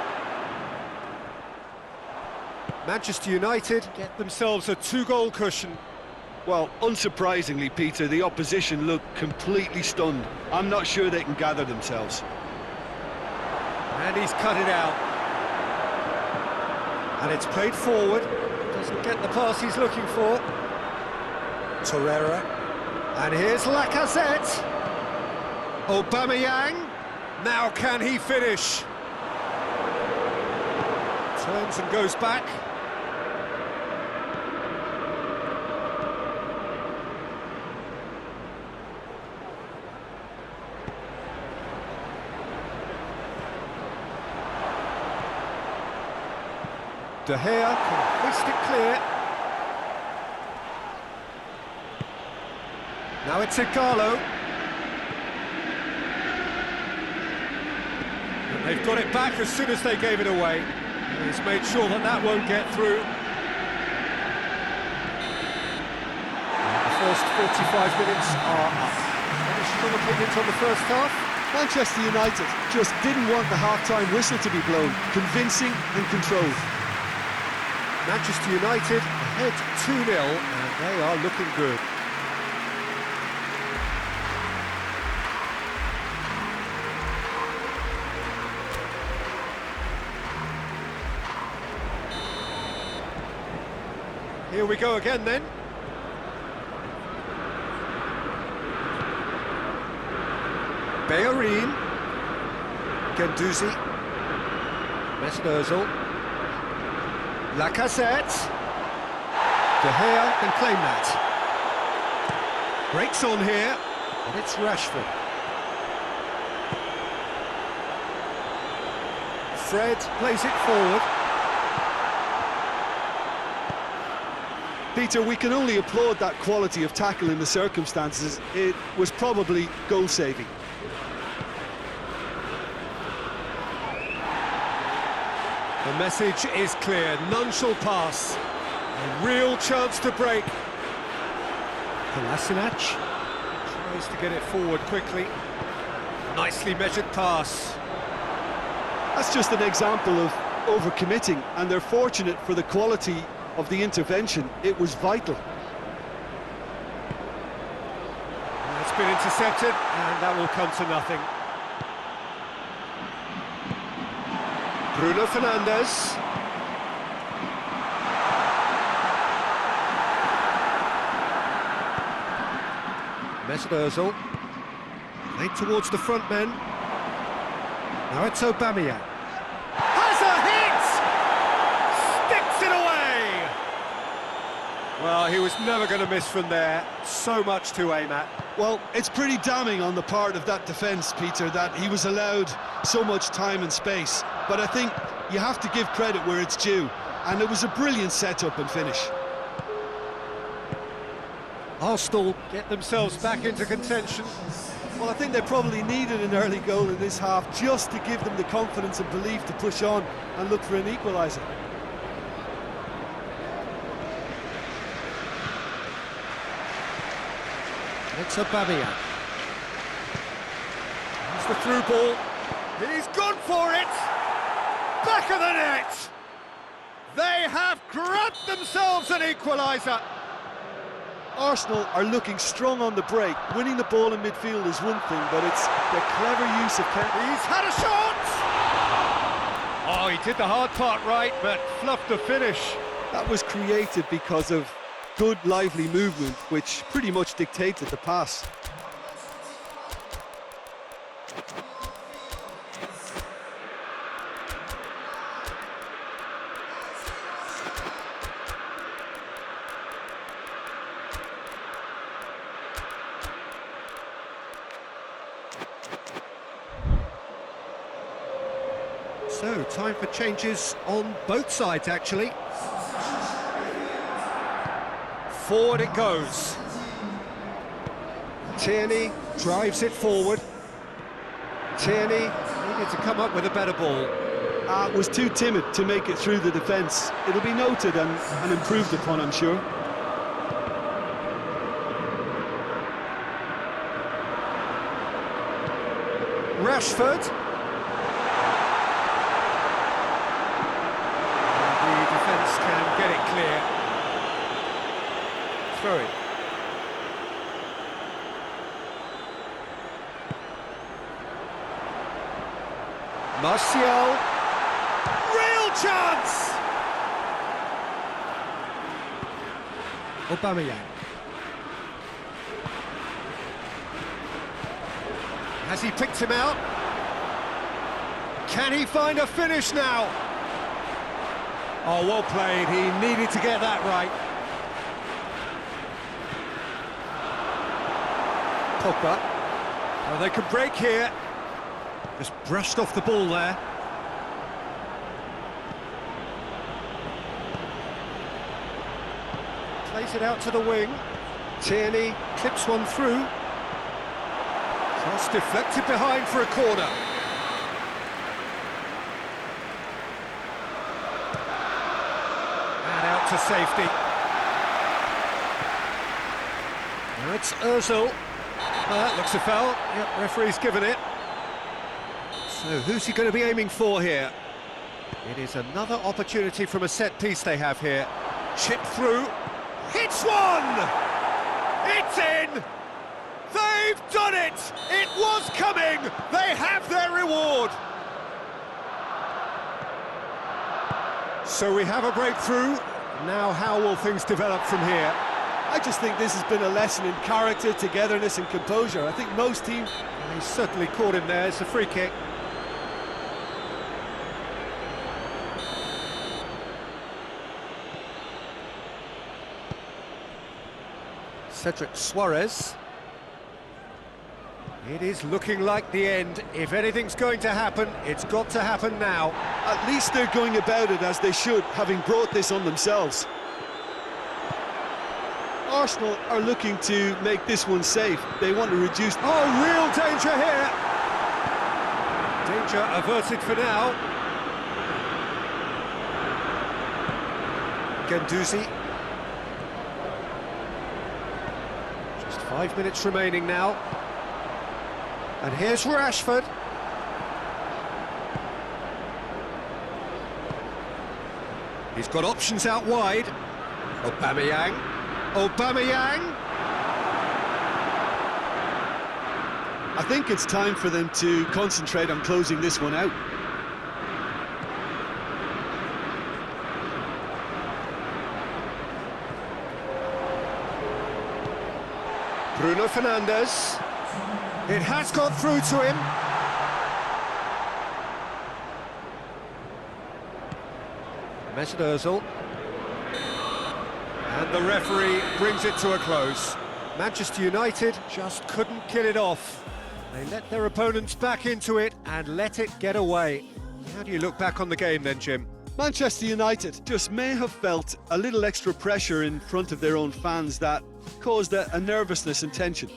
Manchester United get themselves a 2-goal cushion. Well, unsurprisingly, Peter, the opposition look completely stunned. I'm not sure they can gather themselves. And he's cut it out. And it's played forward. Doesn't get the pass he's looking for. Torreira. And here's Lacazette. Aubameyang. Now can he finish? Turns and goes back. De Gea can hoist it clear. Now it's Igalo. And they've got it back as soon as they gave it away. And he's made sure that that won't get through. And the first 45 minutes are up. Any strong opinions on the first half? Manchester United just didn't want the half-time whistle to be blown. Convincing and controlled. Manchester United ahead 2-0, and they are looking good. Here we go again then. Bellerin, Guendouzi, Mesut Ozil, Lacazette, De Gea can claim that. Breaks on here, and it's Rashford. Fred plays it forward. Peter, we can only applaud that quality of tackle in the circumstances. It was probably goal-saving. The message is clear, none shall pass. A real chance to break. Kolasinac tries to get it forward quickly. Nicely measured pass. That's just an example of overcommitting, and they're fortunate for the quality of the intervention. It was vital. It's been intercepted, and that will come to nothing. Bruno Fernandes. Mesut Ozil. Played towards the front men. Now it's Aubameyang. Has a hit! Sticks it away! Well, he was never going to miss from there. So much to aim at. Well, it's pretty damning on the part of that defence, Peter, that he was allowed so much time and space. But I think you have to give credit where it's due, and it was a brilliant setup and finish. Arsenal get themselves back into contention. Well, I think they probably needed an early goal in this half just to give them the confidence and belief to push on and look for an equaliser. It's Aubameyang. It's the through ball. He's gone for it! Back of the net! They have grabbed themselves an equaliser! Arsenal are looking strong on the break. Winning the ball in midfield is one thing, but it's the clever use of... He's had a shot! Oh, he did the hard part right, but fluffed the finish. That was created because of good, lively movement, which pretty much dictated the pass. So, time for changes on both sides, actually. Forward it goes. Tierney drives it forward. Tierney needed to come up with a better ball. Was too timid to make it through the defence. It'll be noted and improved upon, I'm sure. Rashford. And the defence can get it clear. Throw it. Martial. Real chance! Aubameyang. Has he picked him out? Can he find a finish now? Oh, well played. He needed to get that right. Pogba. Oh, they can break here. Just brushed off the ball there. Plays it out to the wing. Tierney clips one through. Cross deflected behind for a corner. And out to safety. Now it's Ozil. That looks a foul. Yep, referee's given it. So who's he going to be aiming for here? It is another opportunity from a set piece they have here. Chip through. Hits one! It's in! They've done it! It was coming! They have their reward! So we have a breakthrough. Now how will things develop from here? I just think this has been a lesson in character, togetherness and composure. I think most teams... He certainly caught him there. It's a free kick. Cedric Suarez. It is looking like the end. If anything's going to happen, it's got to happen now. At least they're going about it as they should, having brought this on themselves. Arsenal are looking to make this one safe. They want to reduce... Oh, real danger here! Danger averted for now. Guendouzi. Just 5 minutes remaining now. And here's Rashford. He's got options out wide. Aubameyang. I think it's time for them to concentrate on closing this one out. Bruno Fernandes. It has got through to him. Mesut Ozil. And the referee brings it to a close. Manchester United just couldn't kill it off. They let their opponents back into it and let it get away. How do you look back on the game then, Jim? Manchester United just may have felt a little extra pressure in front of their own fans that caused a nervousness and tension.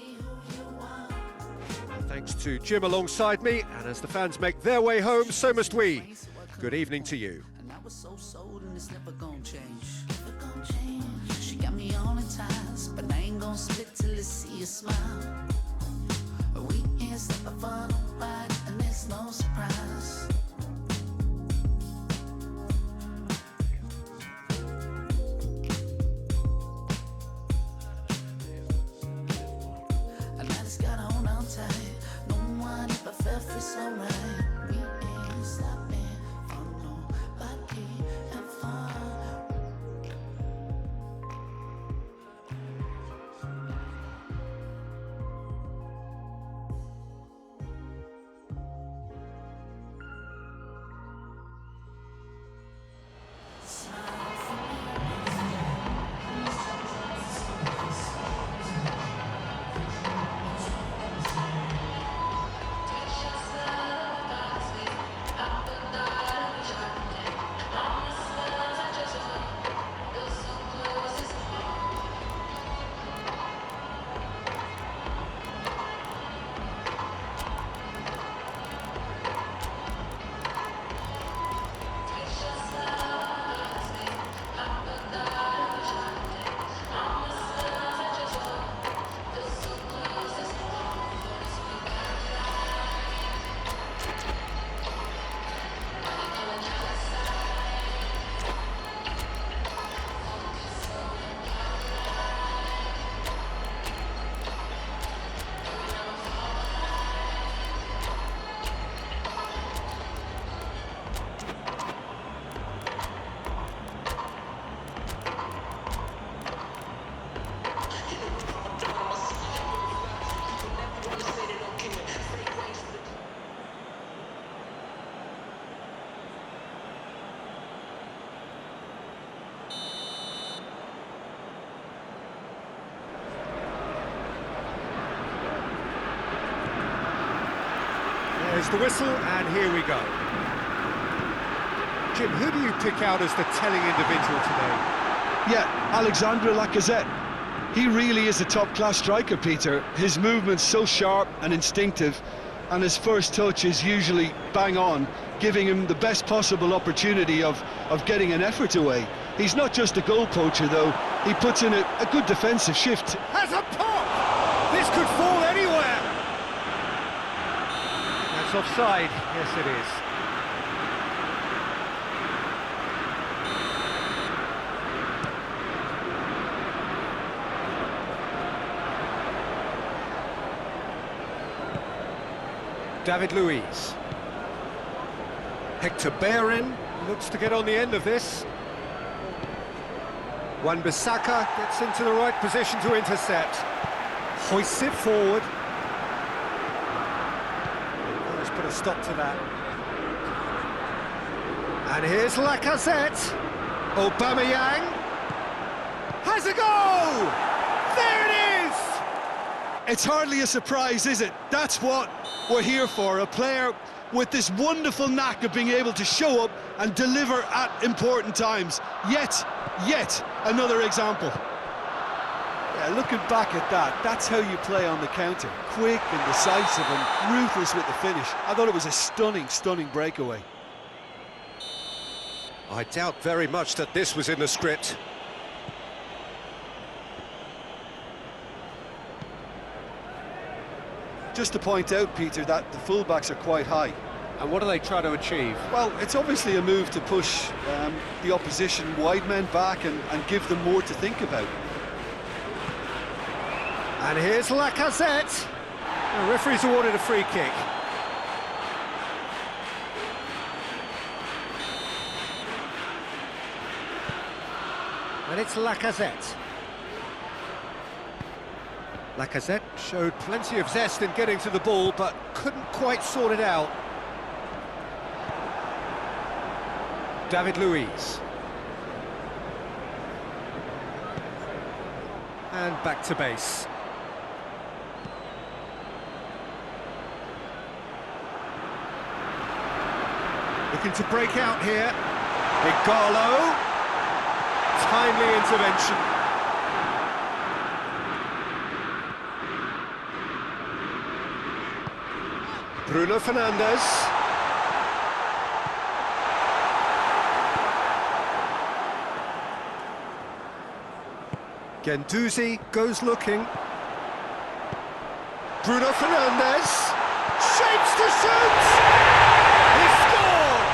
Thanks to Jim alongside me, and as the fans make their way home, so must we. Good evening to you. And I was so sold and it's never gonna change. She got me all in ties, but I ain't gonna split till I see a smile. We ain't stepping for nobody, and it's no surprise. And I just gotta hold on tight. No one ever felt free so right. We ain't stopping for nobody and fun. There's the whistle, and here we go. Jim, who do you pick out as the telling individual today? Yeah, Alexandre Lacazette. He really is a top-class striker, Peter. His movement's so sharp and instinctive, and his first touch is usually bang on, giving him the best possible opportunity of getting an effort away. He's not just a goal poacher, though. He puts in a good defensive shift. Has a pop! This could fall anywhere! That's offside. Yes, it is. David Luiz. Hector Bellerin looks to get on the end of this. Wan-Bissaka gets into the right position to intercept. Hoists it forward. Let's put a stop to that. And here's Lacazette. Aubameyang has a goal! There it is! It's hardly a surprise, is it? That's what we're here for, a player with this wonderful knack of being able to show up and deliver at important times. Yet another example. Yeah, looking back at that, that's how you play on the counter. Quick and decisive and ruthless with the finish. I thought it was a stunning breakaway. I doubt very much that this was in the script. Just to point out, Peter, that the fullbacks are quite high. And what do they try to achieve? Well, it's obviously a move to push the opposition wide men back and give them more to think about. And here's Lacazette. The referee's awarded a free kick. And it's Lacazette. Lacazette showed plenty of zest in getting to the ball, but couldn't quite sort it out. David Luiz. And back to base. Looking to break out here. Igalo. Timely intervention. Bruno Fernandes. Guendouzi goes looking. Bruno Fernandes shapes to shoot! He scored!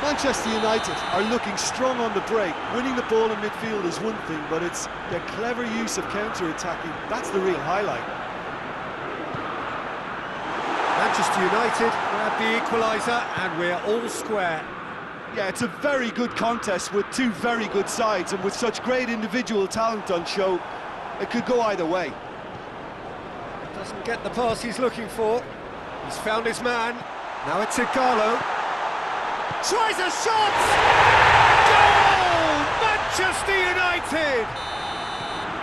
Manchester United are looking strong on the break. Winning the ball in midfield is one thing, but it's their clever use of counter-attacking. That's the real highlight. Manchester United grab the equaliser and we're all square. Yeah, it's a very good contest with two very good sides, and with such great individual talent on show, it could go either way. Doesn't get the pass he's looking for. He's found his man. Now it's Igalo. Tries a shot! Goal! Manchester United!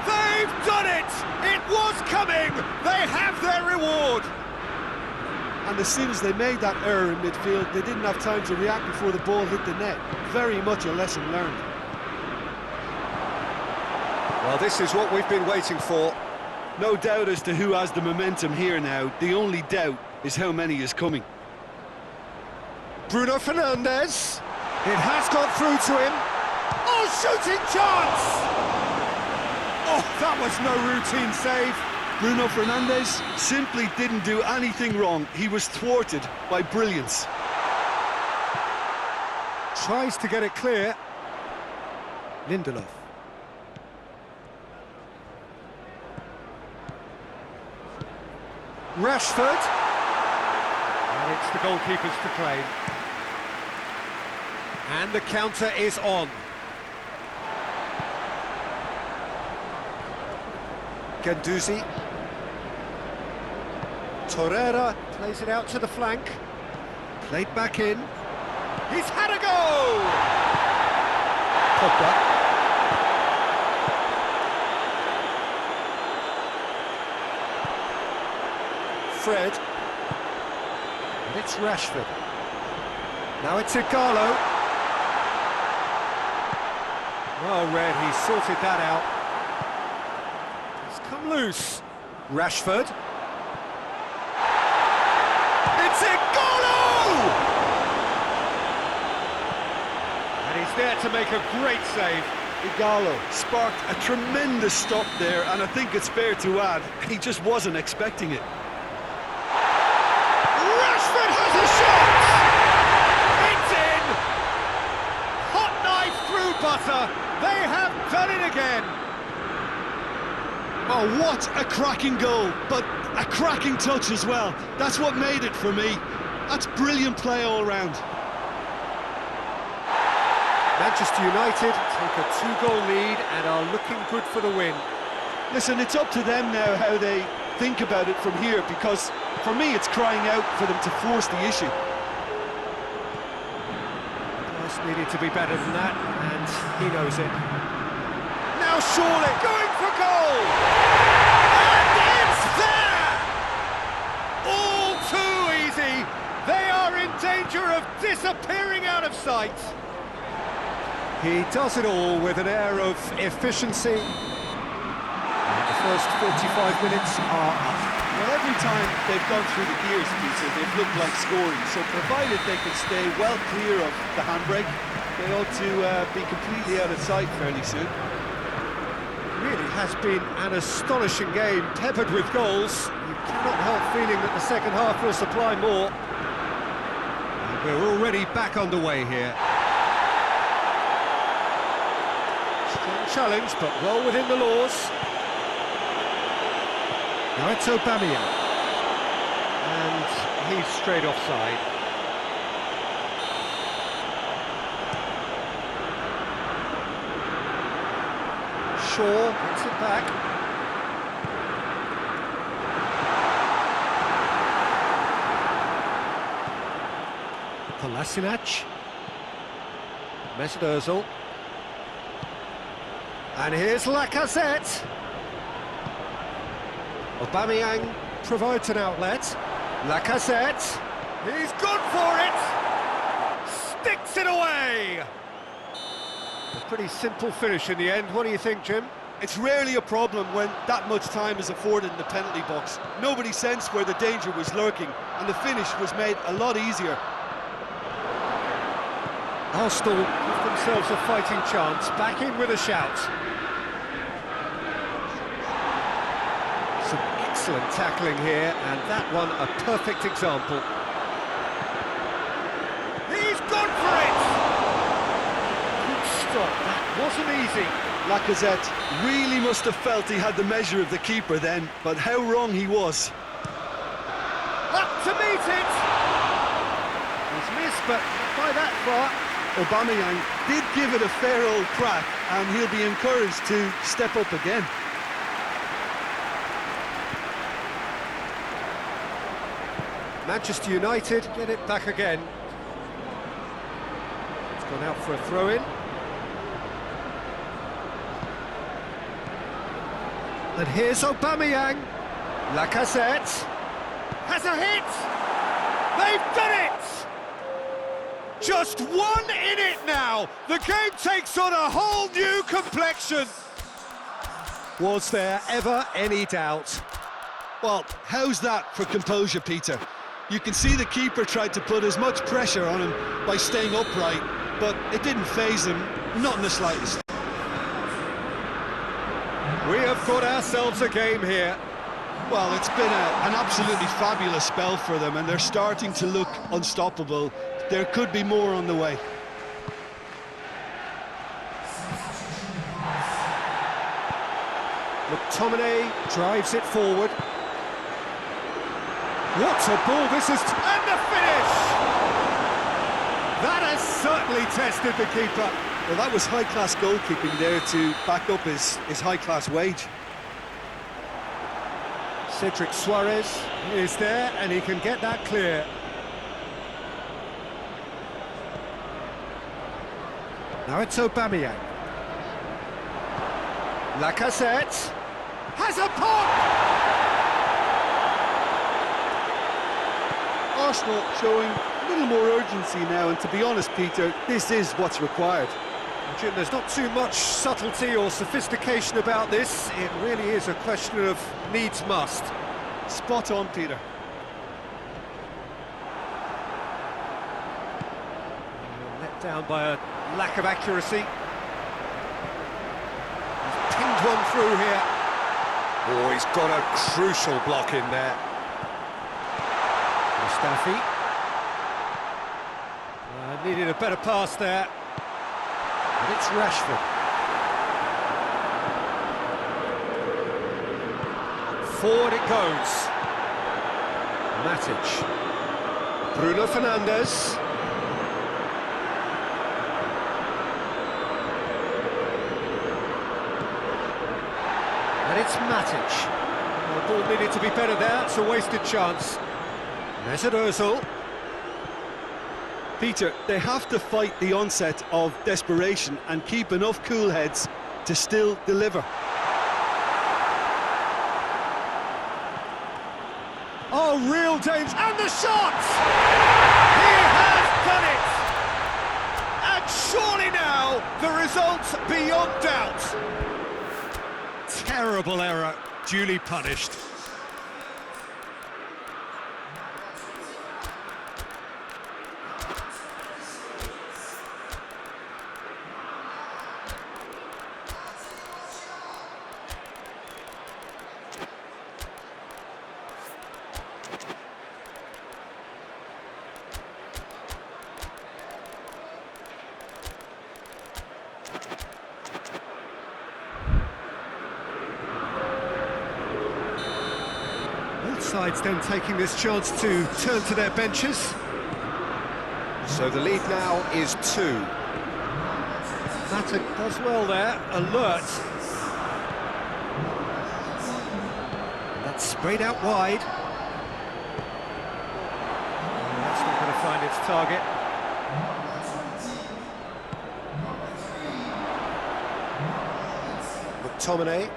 They've done it! It was coming! They have their reward! And as soon as they made that error in midfield, they didn't have time to react before the ball hit the net. Very much a lesson learned. Well, this is what we've been waiting for. No doubt as to who has the momentum here now. The only doubt is how many is coming. Bruno Fernandes. It has got through to him. Oh, shooting chance! Oh, that was no routine save. Bruno Fernandes simply didn't do anything wrong. He was thwarted by brilliance. Tries to get it clear. Lindelof. Rashford. And it's the goalkeepers to claim. And the counter is on. Guendouzi. Torreira plays it out to the flank. Played back in. He's had a go! Pogba. Fred. And it's Rashford. Now it's Igalo. Well read, he sorted that out. It's come loose. Rashford. It's a goal! And he's there to make a great save. Igalo sparked a tremendous stop there, and I think it's fair to add, he just wasn't expecting it. Rashford has a shot! It's in! Hot knife through butter. They have done it again. Oh, what a cracking goal, but a cracking touch as well. That's what made it for me. That's brilliant play all round. Manchester United take a 2-goal lead and are looking good for the win. Listen, it's up to them now how they think about it from here, because for me it's crying out for them to force the issue. Just needed to be better than that, and he knows it. Now surely going for goal! And it's there! All too easy! They are in danger of disappearing out of sight. He does it all with an air of efficiency. The first 45 minutes are up. Well, every time they've gone through the gears, Peter, they've looked like scoring. So provided they can stay well clear of the handbrake, they ought to be completely out of sight fairly soon. Really has been an astonishing game, peppered with goals. You cannot help feeling that the second half will supply more. And we're already back underway here. Challenge, but well within the laws. Now it's Aubameyang, and he's straight offside. Shaw gets it back. Kolasinac. Mesut Ozil. And here's Lacazette. Aubameyang provides an outlet. Lacazette. He's gone for it. Sticks it away. A pretty simple finish in the end. What do you think, Jim? It's rarely a problem when that much time is afforded in the penalty box. Nobody sensed where the danger was lurking, and the finish was made a lot easier. Arsenal give themselves a fighting chance. Back in with a shout. Some excellent tackling here, and that one a perfect example. He's gone for it! Good stop, that wasn't easy. Lacazette really must have felt he had the measure of the keeper then, but how wrong he was. Up to meet it! He's missed, but not by that far. Aubameyang did give it a fair old crack, and he'll be encouraged to step up again. Manchester United get it back again. It's gone out for a throw-in. And here's Aubameyang. Lacazette has a hit! They've done it! Just one in it now! The game takes on a whole new complexion! Was there ever any doubt? Well, how's that for composure, Peter? You can see the keeper tried to put as much pressure on him by staying upright, but it didn't faze him, not in the slightest. We have got ourselves a game here. Well, it's been an absolutely fabulous spell for them, and they're starting to look unstoppable. There could be more on the way. McTominay drives it forward. What a ball this is! And the finish! That has certainly tested the keeper. Well, that was high-class goalkeeping there to back up his high-class wage. Cedric Suarez is there, and he can get that clear. Now it's Aubameyang. Lacazette has a pop! Arsenal showing a little more urgency now, and to be honest, Peter, this is what's required. Jim, there's not too much subtlety or sophistication about this. It really is a question of needs must. Spot on, Peter. Let down by a lack of accuracy. He's pinged one through here. Oh, he's got a crucial block in there. Mustafi. Needed a better pass there. And it's Rashford. Forward it goes. Matic. Bruno Fernandes. And it's Matic. The ball needed to be better there, it's a wasted chance. Mesut Ozil. Peter, they have to fight the onset of desperation and keep enough cool heads to still deliver. Oh, real danger, and the shot! He has done it! And surely now, the result's beyond doubt. Terrible error, duly punished. Sides then taking this chance to turn to their benches. So the lead now is 2. Matic does well there, alert. That's sprayed out wide. That's not going to find its target. McTominay.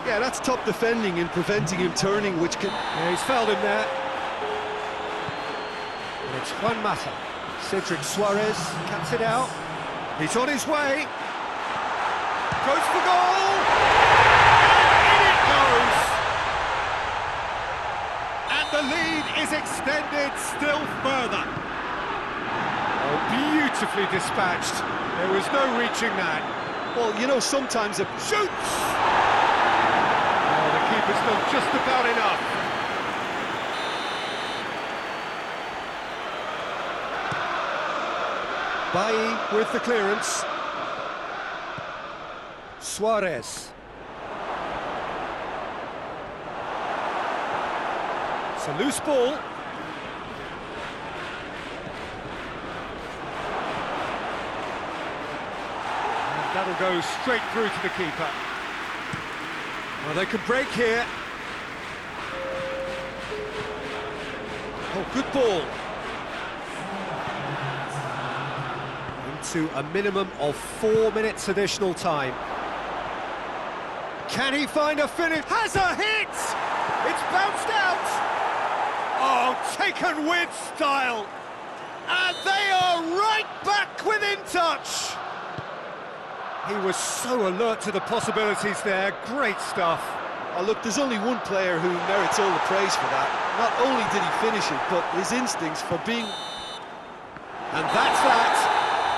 Yeah, that's top defending and preventing him turning, which can... Yeah, he's fouled him there. And it's Juan Mata. Cedric Suarez cuts it out. He's on his way. Goes for goal! And in it goes! And the lead is extended still further. Oh, beautifully dispatched. There was no reaching that. Well, you know, sometimes it Shoots! Keeper's done just about enough. Bailly with the clearance. Suarez. It's a loose ball. And that'll go straight through to the keeper. Well, they could break here. Oh, good ball. Into a minimum of 4 minutes additional time. Can he find a finish? Has a hit! It's bounced out! Oh, taken with style! And they are right back within touch! He was so alert to the possibilities there, great stuff. Oh, look, there's only one player who merits all the praise for that. Not only did he finish it, but his instincts for being... And that's that.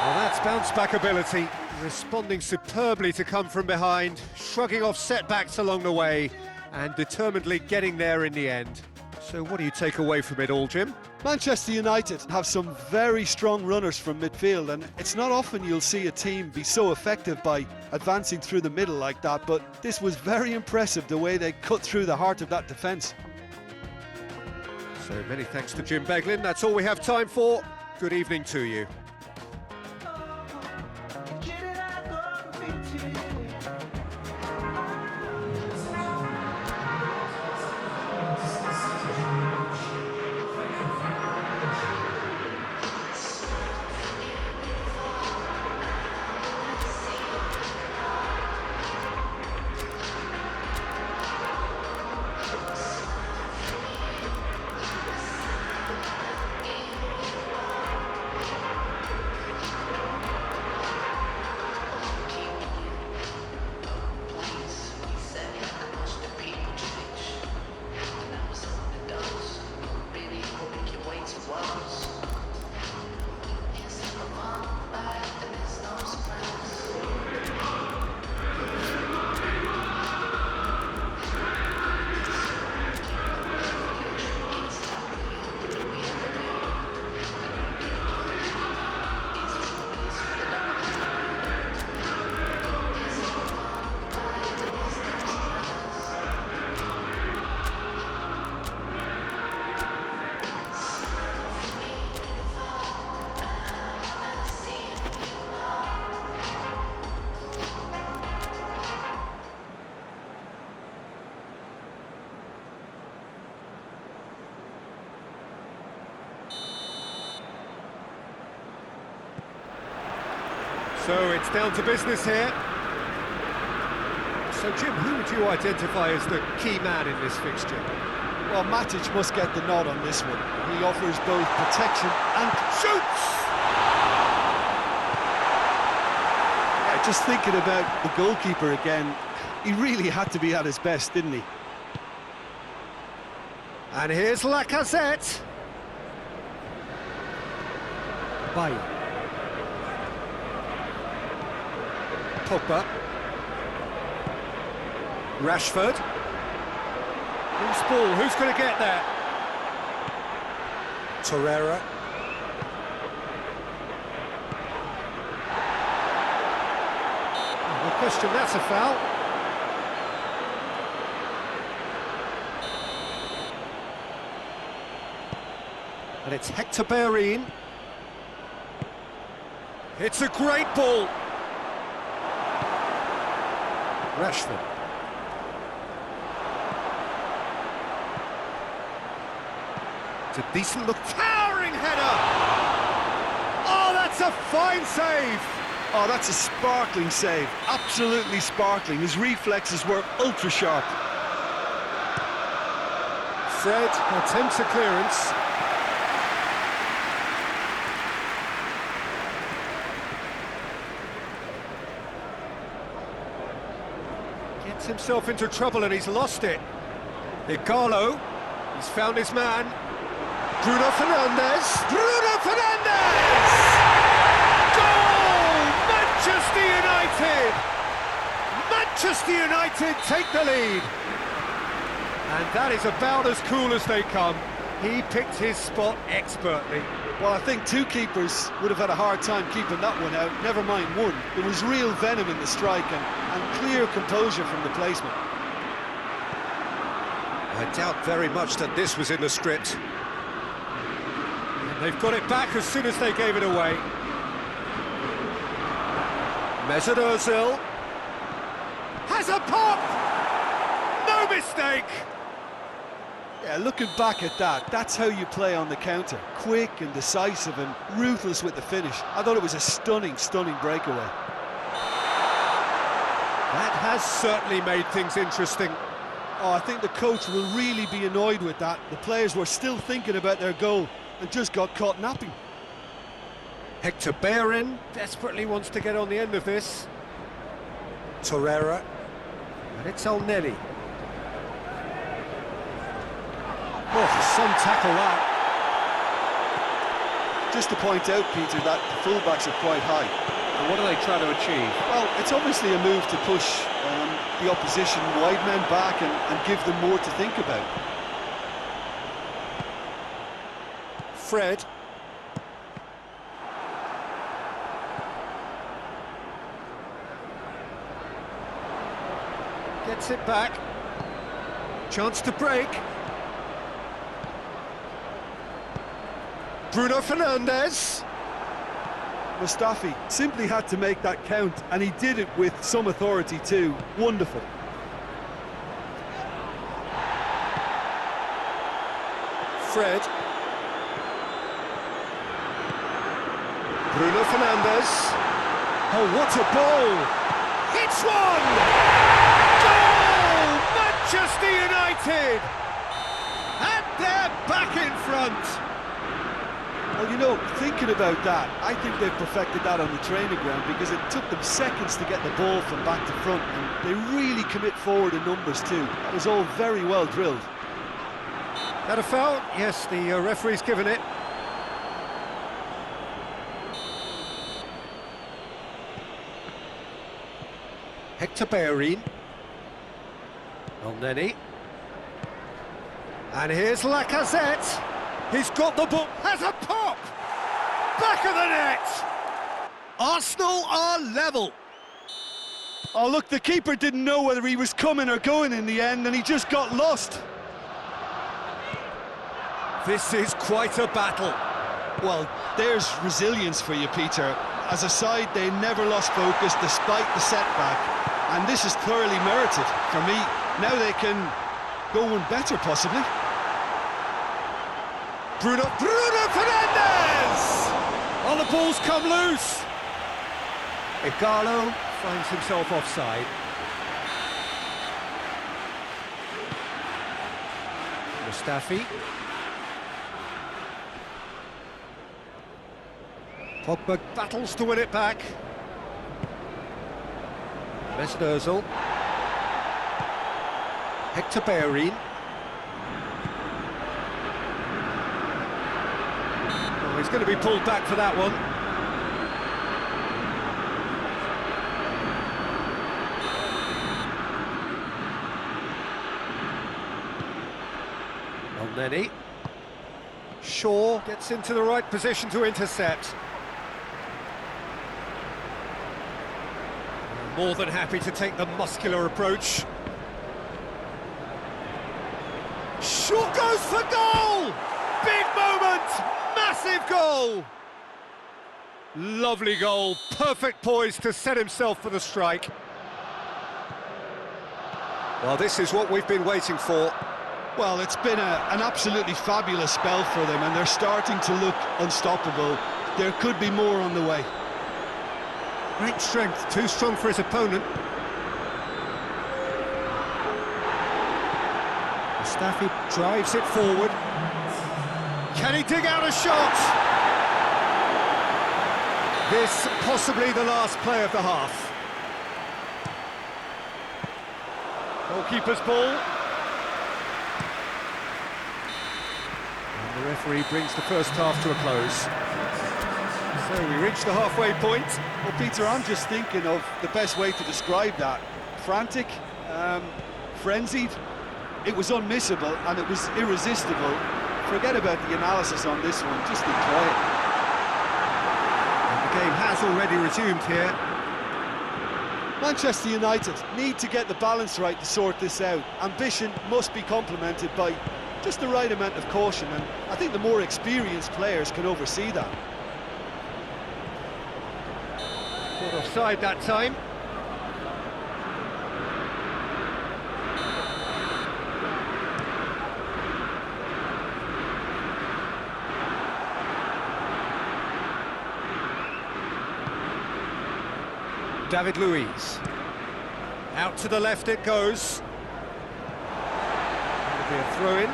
Well, that's bounce-back ability, responding superbly to come from behind, shrugging off setbacks along the way, and determinedly getting there in the end. So what do you take away from it all, Jim? Manchester United have some very strong runners from midfield, and it's not often you'll see a team be so effective by advancing through the middle like that, but this was very impressive, the way they cut through the heart of that defence. So many thanks to Jim Beglin. That's all we have time for. Good evening to you. So it's down to business here. So Jim, who would you identify as the key man in this fixture? Well, Matic must get the nod on this one. He offers both protection and shoots! Yeah, just thinking about the goalkeeper again, he really had to be at his best, didn't he? And here's Lacazette. Baye. Pogba. Rashford. Loose ball, who's going to get there? Torreira. No question, that's a foul. And it's Hector Bellerin. It's a great ball. Rashford. It's a decent look, towering header! Oh, that's a fine save! Oh, that's a sparkling save, absolutely sparkling. His reflexes were ultra sharp. Fred attempts a clearance. Gets himself into trouble and he's lost it. Igalo, he's found his man. Bruno Fernandes! Bruno Fernandes! Goal! Manchester United! Manchester United take the lead. And that is about as cool as they come. He picked his spot expertly. Well, I think two keepers would have had a hard time keeping that one out, never mind one. There was real venom in the strike and clear composure from the placement. I doubt very much that this was in the script. They've got it back as soon as they gave it away. Mesut Ozil has a pop! No mistake! Yeah, looking back at that, that's how you play on the counter. Quick and decisive and ruthless with the finish. I thought it was a stunning, stunning breakaway. That has certainly made things interesting. Oh, I think the coach will really be annoyed with that. The players were still thinking about their goal and just got caught napping. Hector Bellerin desperately wants to get on the end of this. Torreira. And it's El Neni. Oh, some tackle that. Just to point out, Peter, that the fullbacks are quite high. And what are they trying to achieve? Well, it's obviously a move to push the opposition wide men back and give them more to think about. Fred. Gets it back. Chance to break. Bruno Fernandes. Mustafi simply had to make that count, and he did it with some authority too. Wonderful. Fred. Bruno Fernandes. Oh, what a ball! It's one! Goal! Manchester United! And they're back in front! Well, you know, thinking about that, I think they've perfected that on the training ground because it took them seconds to get the ball from back to front, and they really commit forward in numbers too. That was all very well drilled. That a foul? Yes, the referee's given it. Hector Bellerin. El Neni. And here's Lacazette. He's got the ball, has a pop! Back of the net! Arsenal are level. Oh, look, the keeper didn't know whether he was coming or going in the end, and he just got lost. This is quite a battle. Well, there's resilience for you, Peter. As a side, they never lost focus despite the setback, and this is thoroughly merited. For me, now they can go one better, possibly. Bruno Fernandes! Oh, the ball's come loose. Igalo finds himself offside. Mustafi. Pogba battles to win it back. Mesut Ozil. Hector Bellerin. Oh, he's going to be pulled back for that one. Elneny. Shaw gets into the right position to intercept. More than happy to take the muscular approach. Shaw goes for goal! Big moment! Massive goal! Lovely goal, perfect poise to set himself for the strike. Well, this is what we've been waiting for. Well, it's been an absolutely fabulous spell for them, and they're starting to look unstoppable. There could be more on the way. Great strength, too strong for his opponent. Mustafi drives it forward. Can he dig out a shot? This possibly the last play of the half. Goalkeeper's ball. And the referee brings the first half to a close. So we reach the halfway point. Well, Peter, I'm just thinking of the best way to describe that. Frantic, frenzied. It was unmissable and it was irresistible. Forget about the analysis on this one, just enjoy it. And the game has already resumed here. Manchester United need to get the balance right to sort this out. Ambition must be complemented by just the right amount of caution, and I think the more experienced players can oversee that. Caught offside that time. David Luiz. Out to the left it goes. That'll be a throw-in.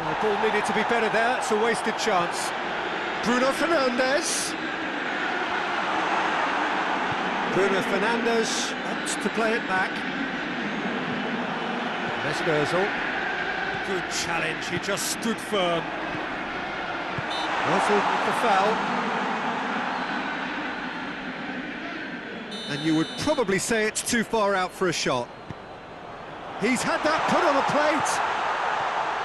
The ball needed to be better there, it's a wasted chance. Bruno Fernandes. Bruno Fernandes opts to play it back. Mesut Ozil. Good challenge, he just stood firm. Ozil with the foul. And you would probably say it's too far out for a shot. He's had that put on a plate.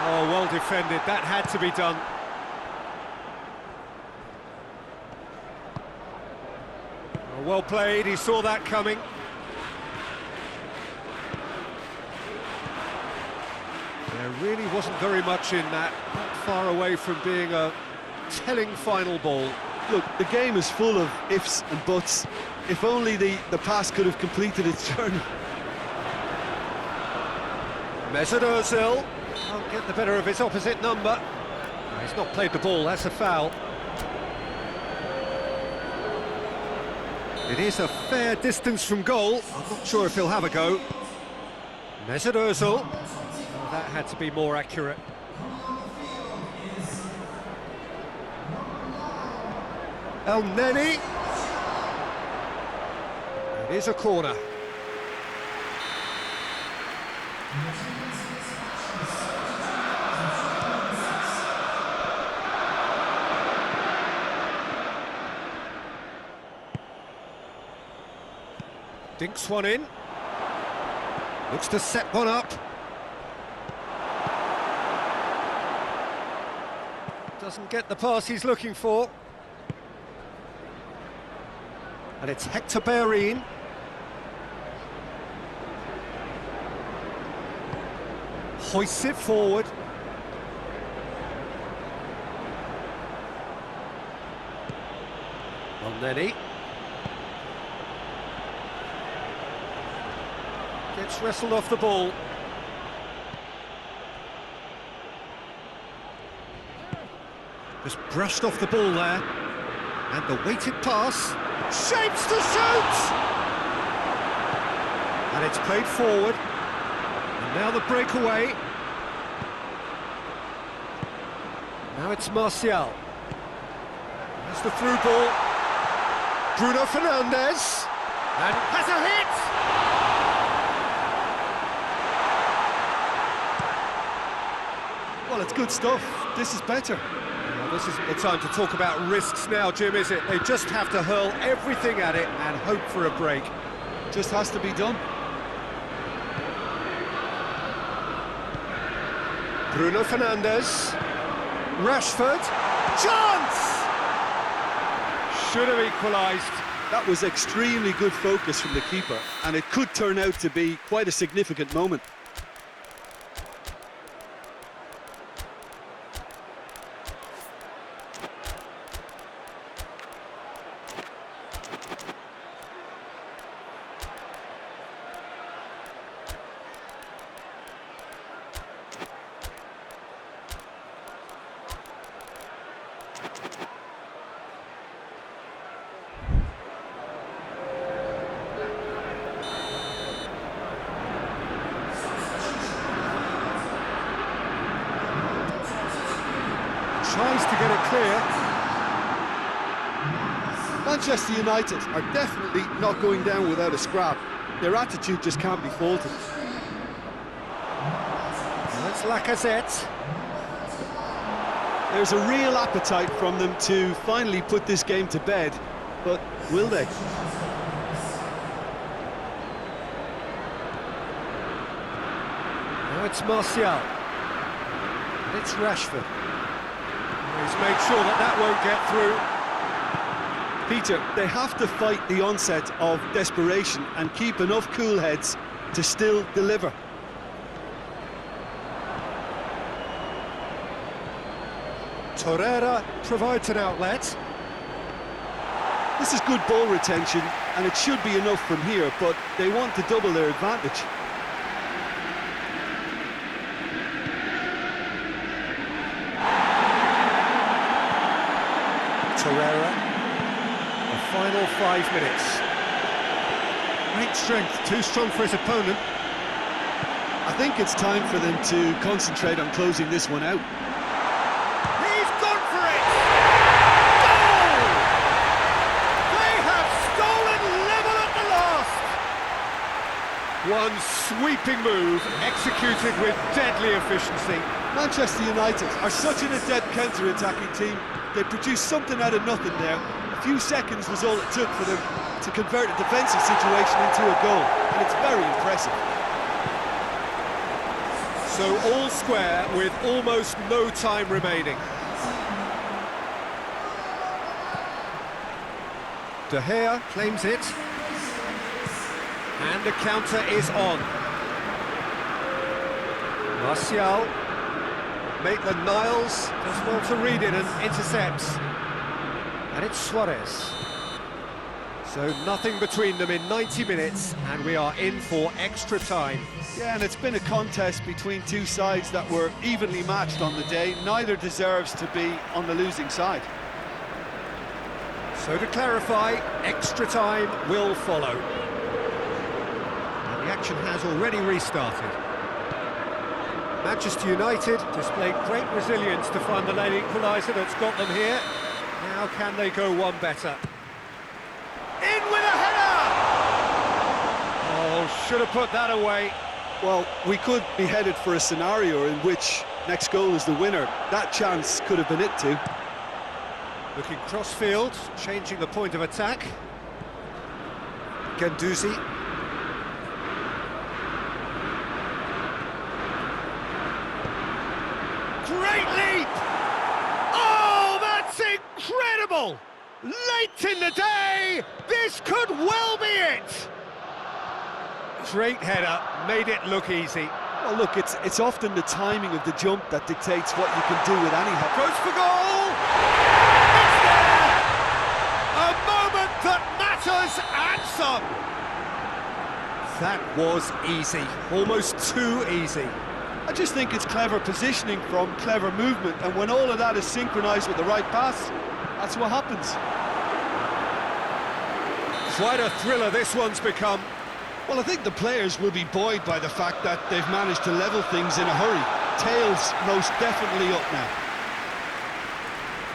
Oh, well defended, that had to be done. Oh, well played, he saw that coming. There really wasn't very much in that, not far away from being a telling final ball. Look, the game is full of ifs and buts. If only the pass could have completed its journey. Mesut Ozil can't get the better of his opposite number. He's not played the ball, that's a foul. It is a fair distance from goal. I'm not sure if he'll have a go. Mesut Ozil. Oh, that had to be more accurate. Elneny. It is a corner. Dinks one in. Looks to set one up. Doesn't get the pass he's looking for. And it's Hector Bellerin. Hoists it forward. Elneny. Gets wrestled off the ball. Just brushed off the ball there. And the weighted pass. Shapes to shoot! And it's played forward. And now the breakaway. Now it's Martial. That's the through ball. Bruno Fernandes. And has a hit! Well, it's good stuff. This is better. Well, this isn't the time to talk about risks now, Jim, is it? They just have to hurl everything at it and hope for a break. Just has to be done. Bruno Fernandes. Rashford. Chance! Should have equalised. That was extremely good focus from the keeper, and it could turn out to be quite a significant moment. Tries to get it clear. Manchester United are definitely not going down without a scrap. Their attitude just can't be faulted. That's Lacazette. There's a real appetite from them to finally put this game to bed, but will they? Now it's Martial. And it's Rashford. He's made sure that that won't get through. Peter, they have to fight the onset of desperation and keep enough cool heads to still deliver. Torreira provides an outlet. This is good ball retention, and it should be enough from here, but they want to double their advantage. Torreira, the final 5 minutes. Great strength, too strong for his opponent. I think it's time for them to concentrate on closing this one out. He's gone for it! Goal! They have stolen level at the last! One sweeping move, executed with deadly efficiency. Manchester United are such an adept counter-attacking team. They produced something out of nothing there. A few seconds was all it took for them to convert a defensive situation into a goal, and it's very impressive. So all square with almost no time remaining. De Gea claims it. And the counter is on. Martial. Maitland-Niles does well to read it and intercepts. And it's Suarez. So nothing between them in 90 minutes, and we are in for extra time. Yeah, and it's been a contest between two sides that were evenly matched on the day. Neither deserves to be on the losing side. So to clarify, extra time will follow. And the action has already restarted. Manchester United displayed great resilience to find the late equaliser that's got them here. Now can they go one better? In with a header! Oh, should have put that away. Well, we could be headed for a scenario in which next goal is the winner. That chance could have been it too. Looking cross-field, changing the point of attack. Guendouzi. Great leap! Oh, that's incredible! Late in the day, this could well be it! Great header, made it look easy. Well, look, it's often the timing of the jump that dictates what you can do with any header. Goes for goal! It's there! A moment that matters and some! That was easy, almost too easy. I just think it's clever positioning from clever movement, and when all of that is synchronised with the right pass, that's what happens. Quite a thriller this one's become. Well, I think the players will be buoyed by the fact that they've managed to level things in a hurry. Tails most definitely up now.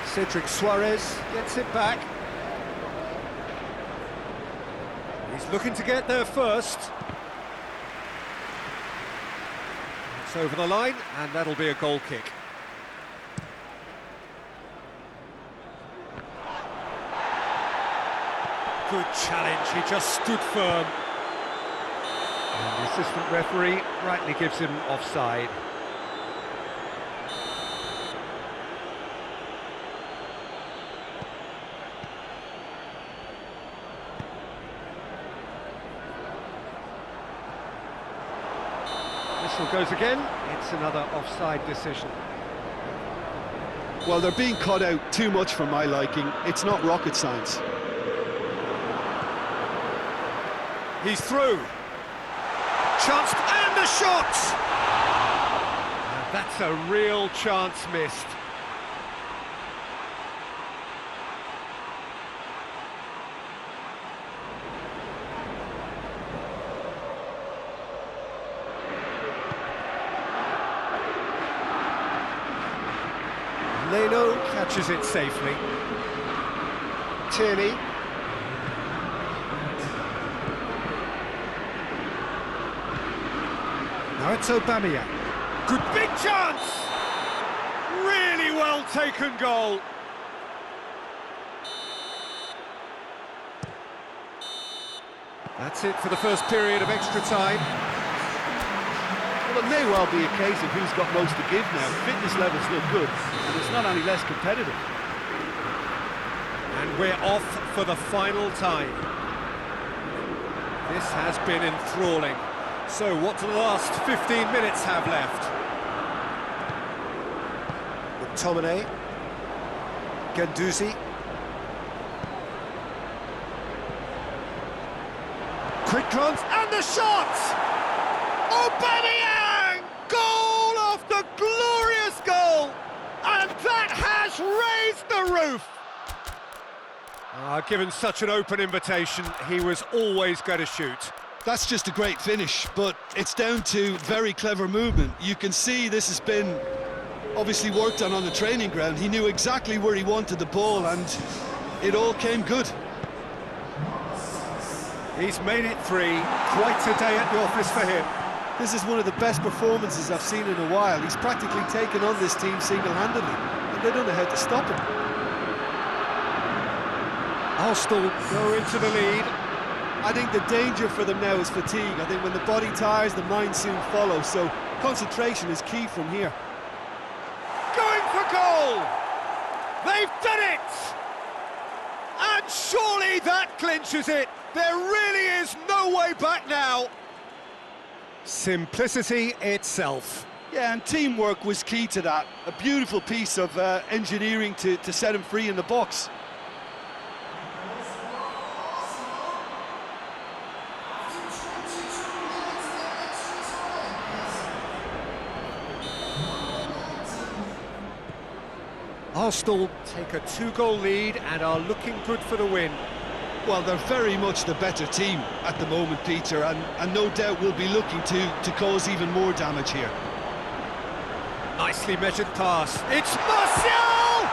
Cedric Suarez gets it back. He's looking to get there first. It's over the line, and that'll be a goal kick. Good challenge, he just stood firm. And the assistant referee rightly gives him offside. Whistle goes again, it's another offside decision. Well, they're being cut out too much for my liking. It's not rocket science. He's through. Chance, and the shot! And that's a real chance missed. Leno catches it safely. Tierney. Now it's Aubameyang. Good big chance! Really well taken goal. That's it for the first period of extra time. Well, it may well be a case of who's got most to give now. Fitness levels look good, and it's not any less competitive. And we're off for the final time. This has been enthralling. So what do the last 15 minutes have left? McTominay, Guendouzi. Quick glance, and the shot! Aubameyang! Goal after glorious goal! And that has raised the roof! Given such an open invitation, he was always going to shoot. That's just a great finish, but it's down to very clever movement. You can see this has been obviously worked on the training ground. He knew exactly where he wanted the ball, and it all came good. He's made it 3. Quite a day at the office for him. This is one of the best performances I've seen in a while. He's practically taken on this team single-handedly, and they don't know how to stop him. Arsenal go into the lead. I think the danger for them now is fatigue. I think when the body tires, the mind soon follows, so concentration is key from here. Going for goal! They've done it! And surely that clinches it! There really is no way back now! Simplicity itself. Yeah, and teamwork was key to that. A beautiful piece of engineering to set him free in the box. Arsenal take a 2-goal lead and are looking good for the win. Well, they're very much the better team at the moment, Peter, and no doubt will be looking to cause even more damage here. Nicely measured pass. It's Martial!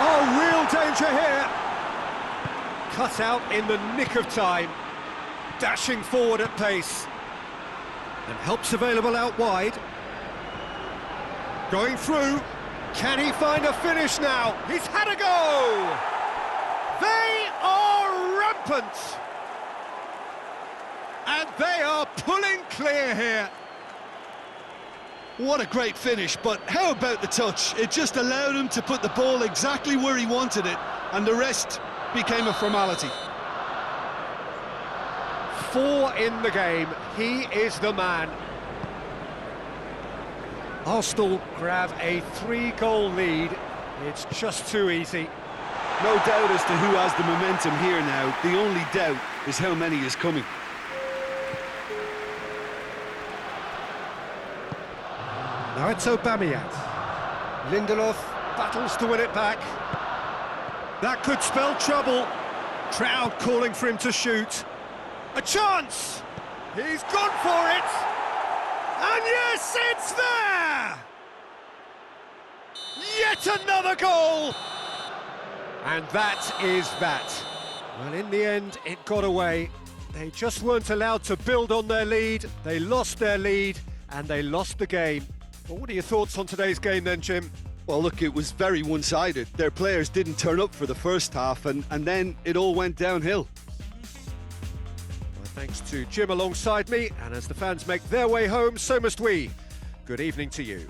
Oh, real danger here. Cut out in the nick of time. Dashing forward at pace. And help's available out wide. Going through. Can he find a finish now? He's had a go! They are rampant! And they are pulling clear here. What a great finish, but how about the touch? It just allowed him to put the ball exactly where he wanted it, and the rest became a formality. 4 in the game. He is the man. Arsenal grab a 3-goal lead. It's just too easy. No doubt as to who has the momentum here now. The only doubt is how many is coming. Now it's Aubameyang. Lindelof battles to win it back. That could spell trouble. Crowd calling for him to shoot. A chance! He's gone for it! And yes, it's there! Yet another goal! And that is that. Well, in the end, it got away. They just weren't allowed to build on their lead. They lost their lead, and they lost the game. Well, what are your thoughts on today's game then, Jim? Well, look, it was very one-sided. Their players didn't turn up for the first half, and then it all went downhill. Well, thanks to Jim alongside me, and as the fans make their way home, so must we. Good evening to you.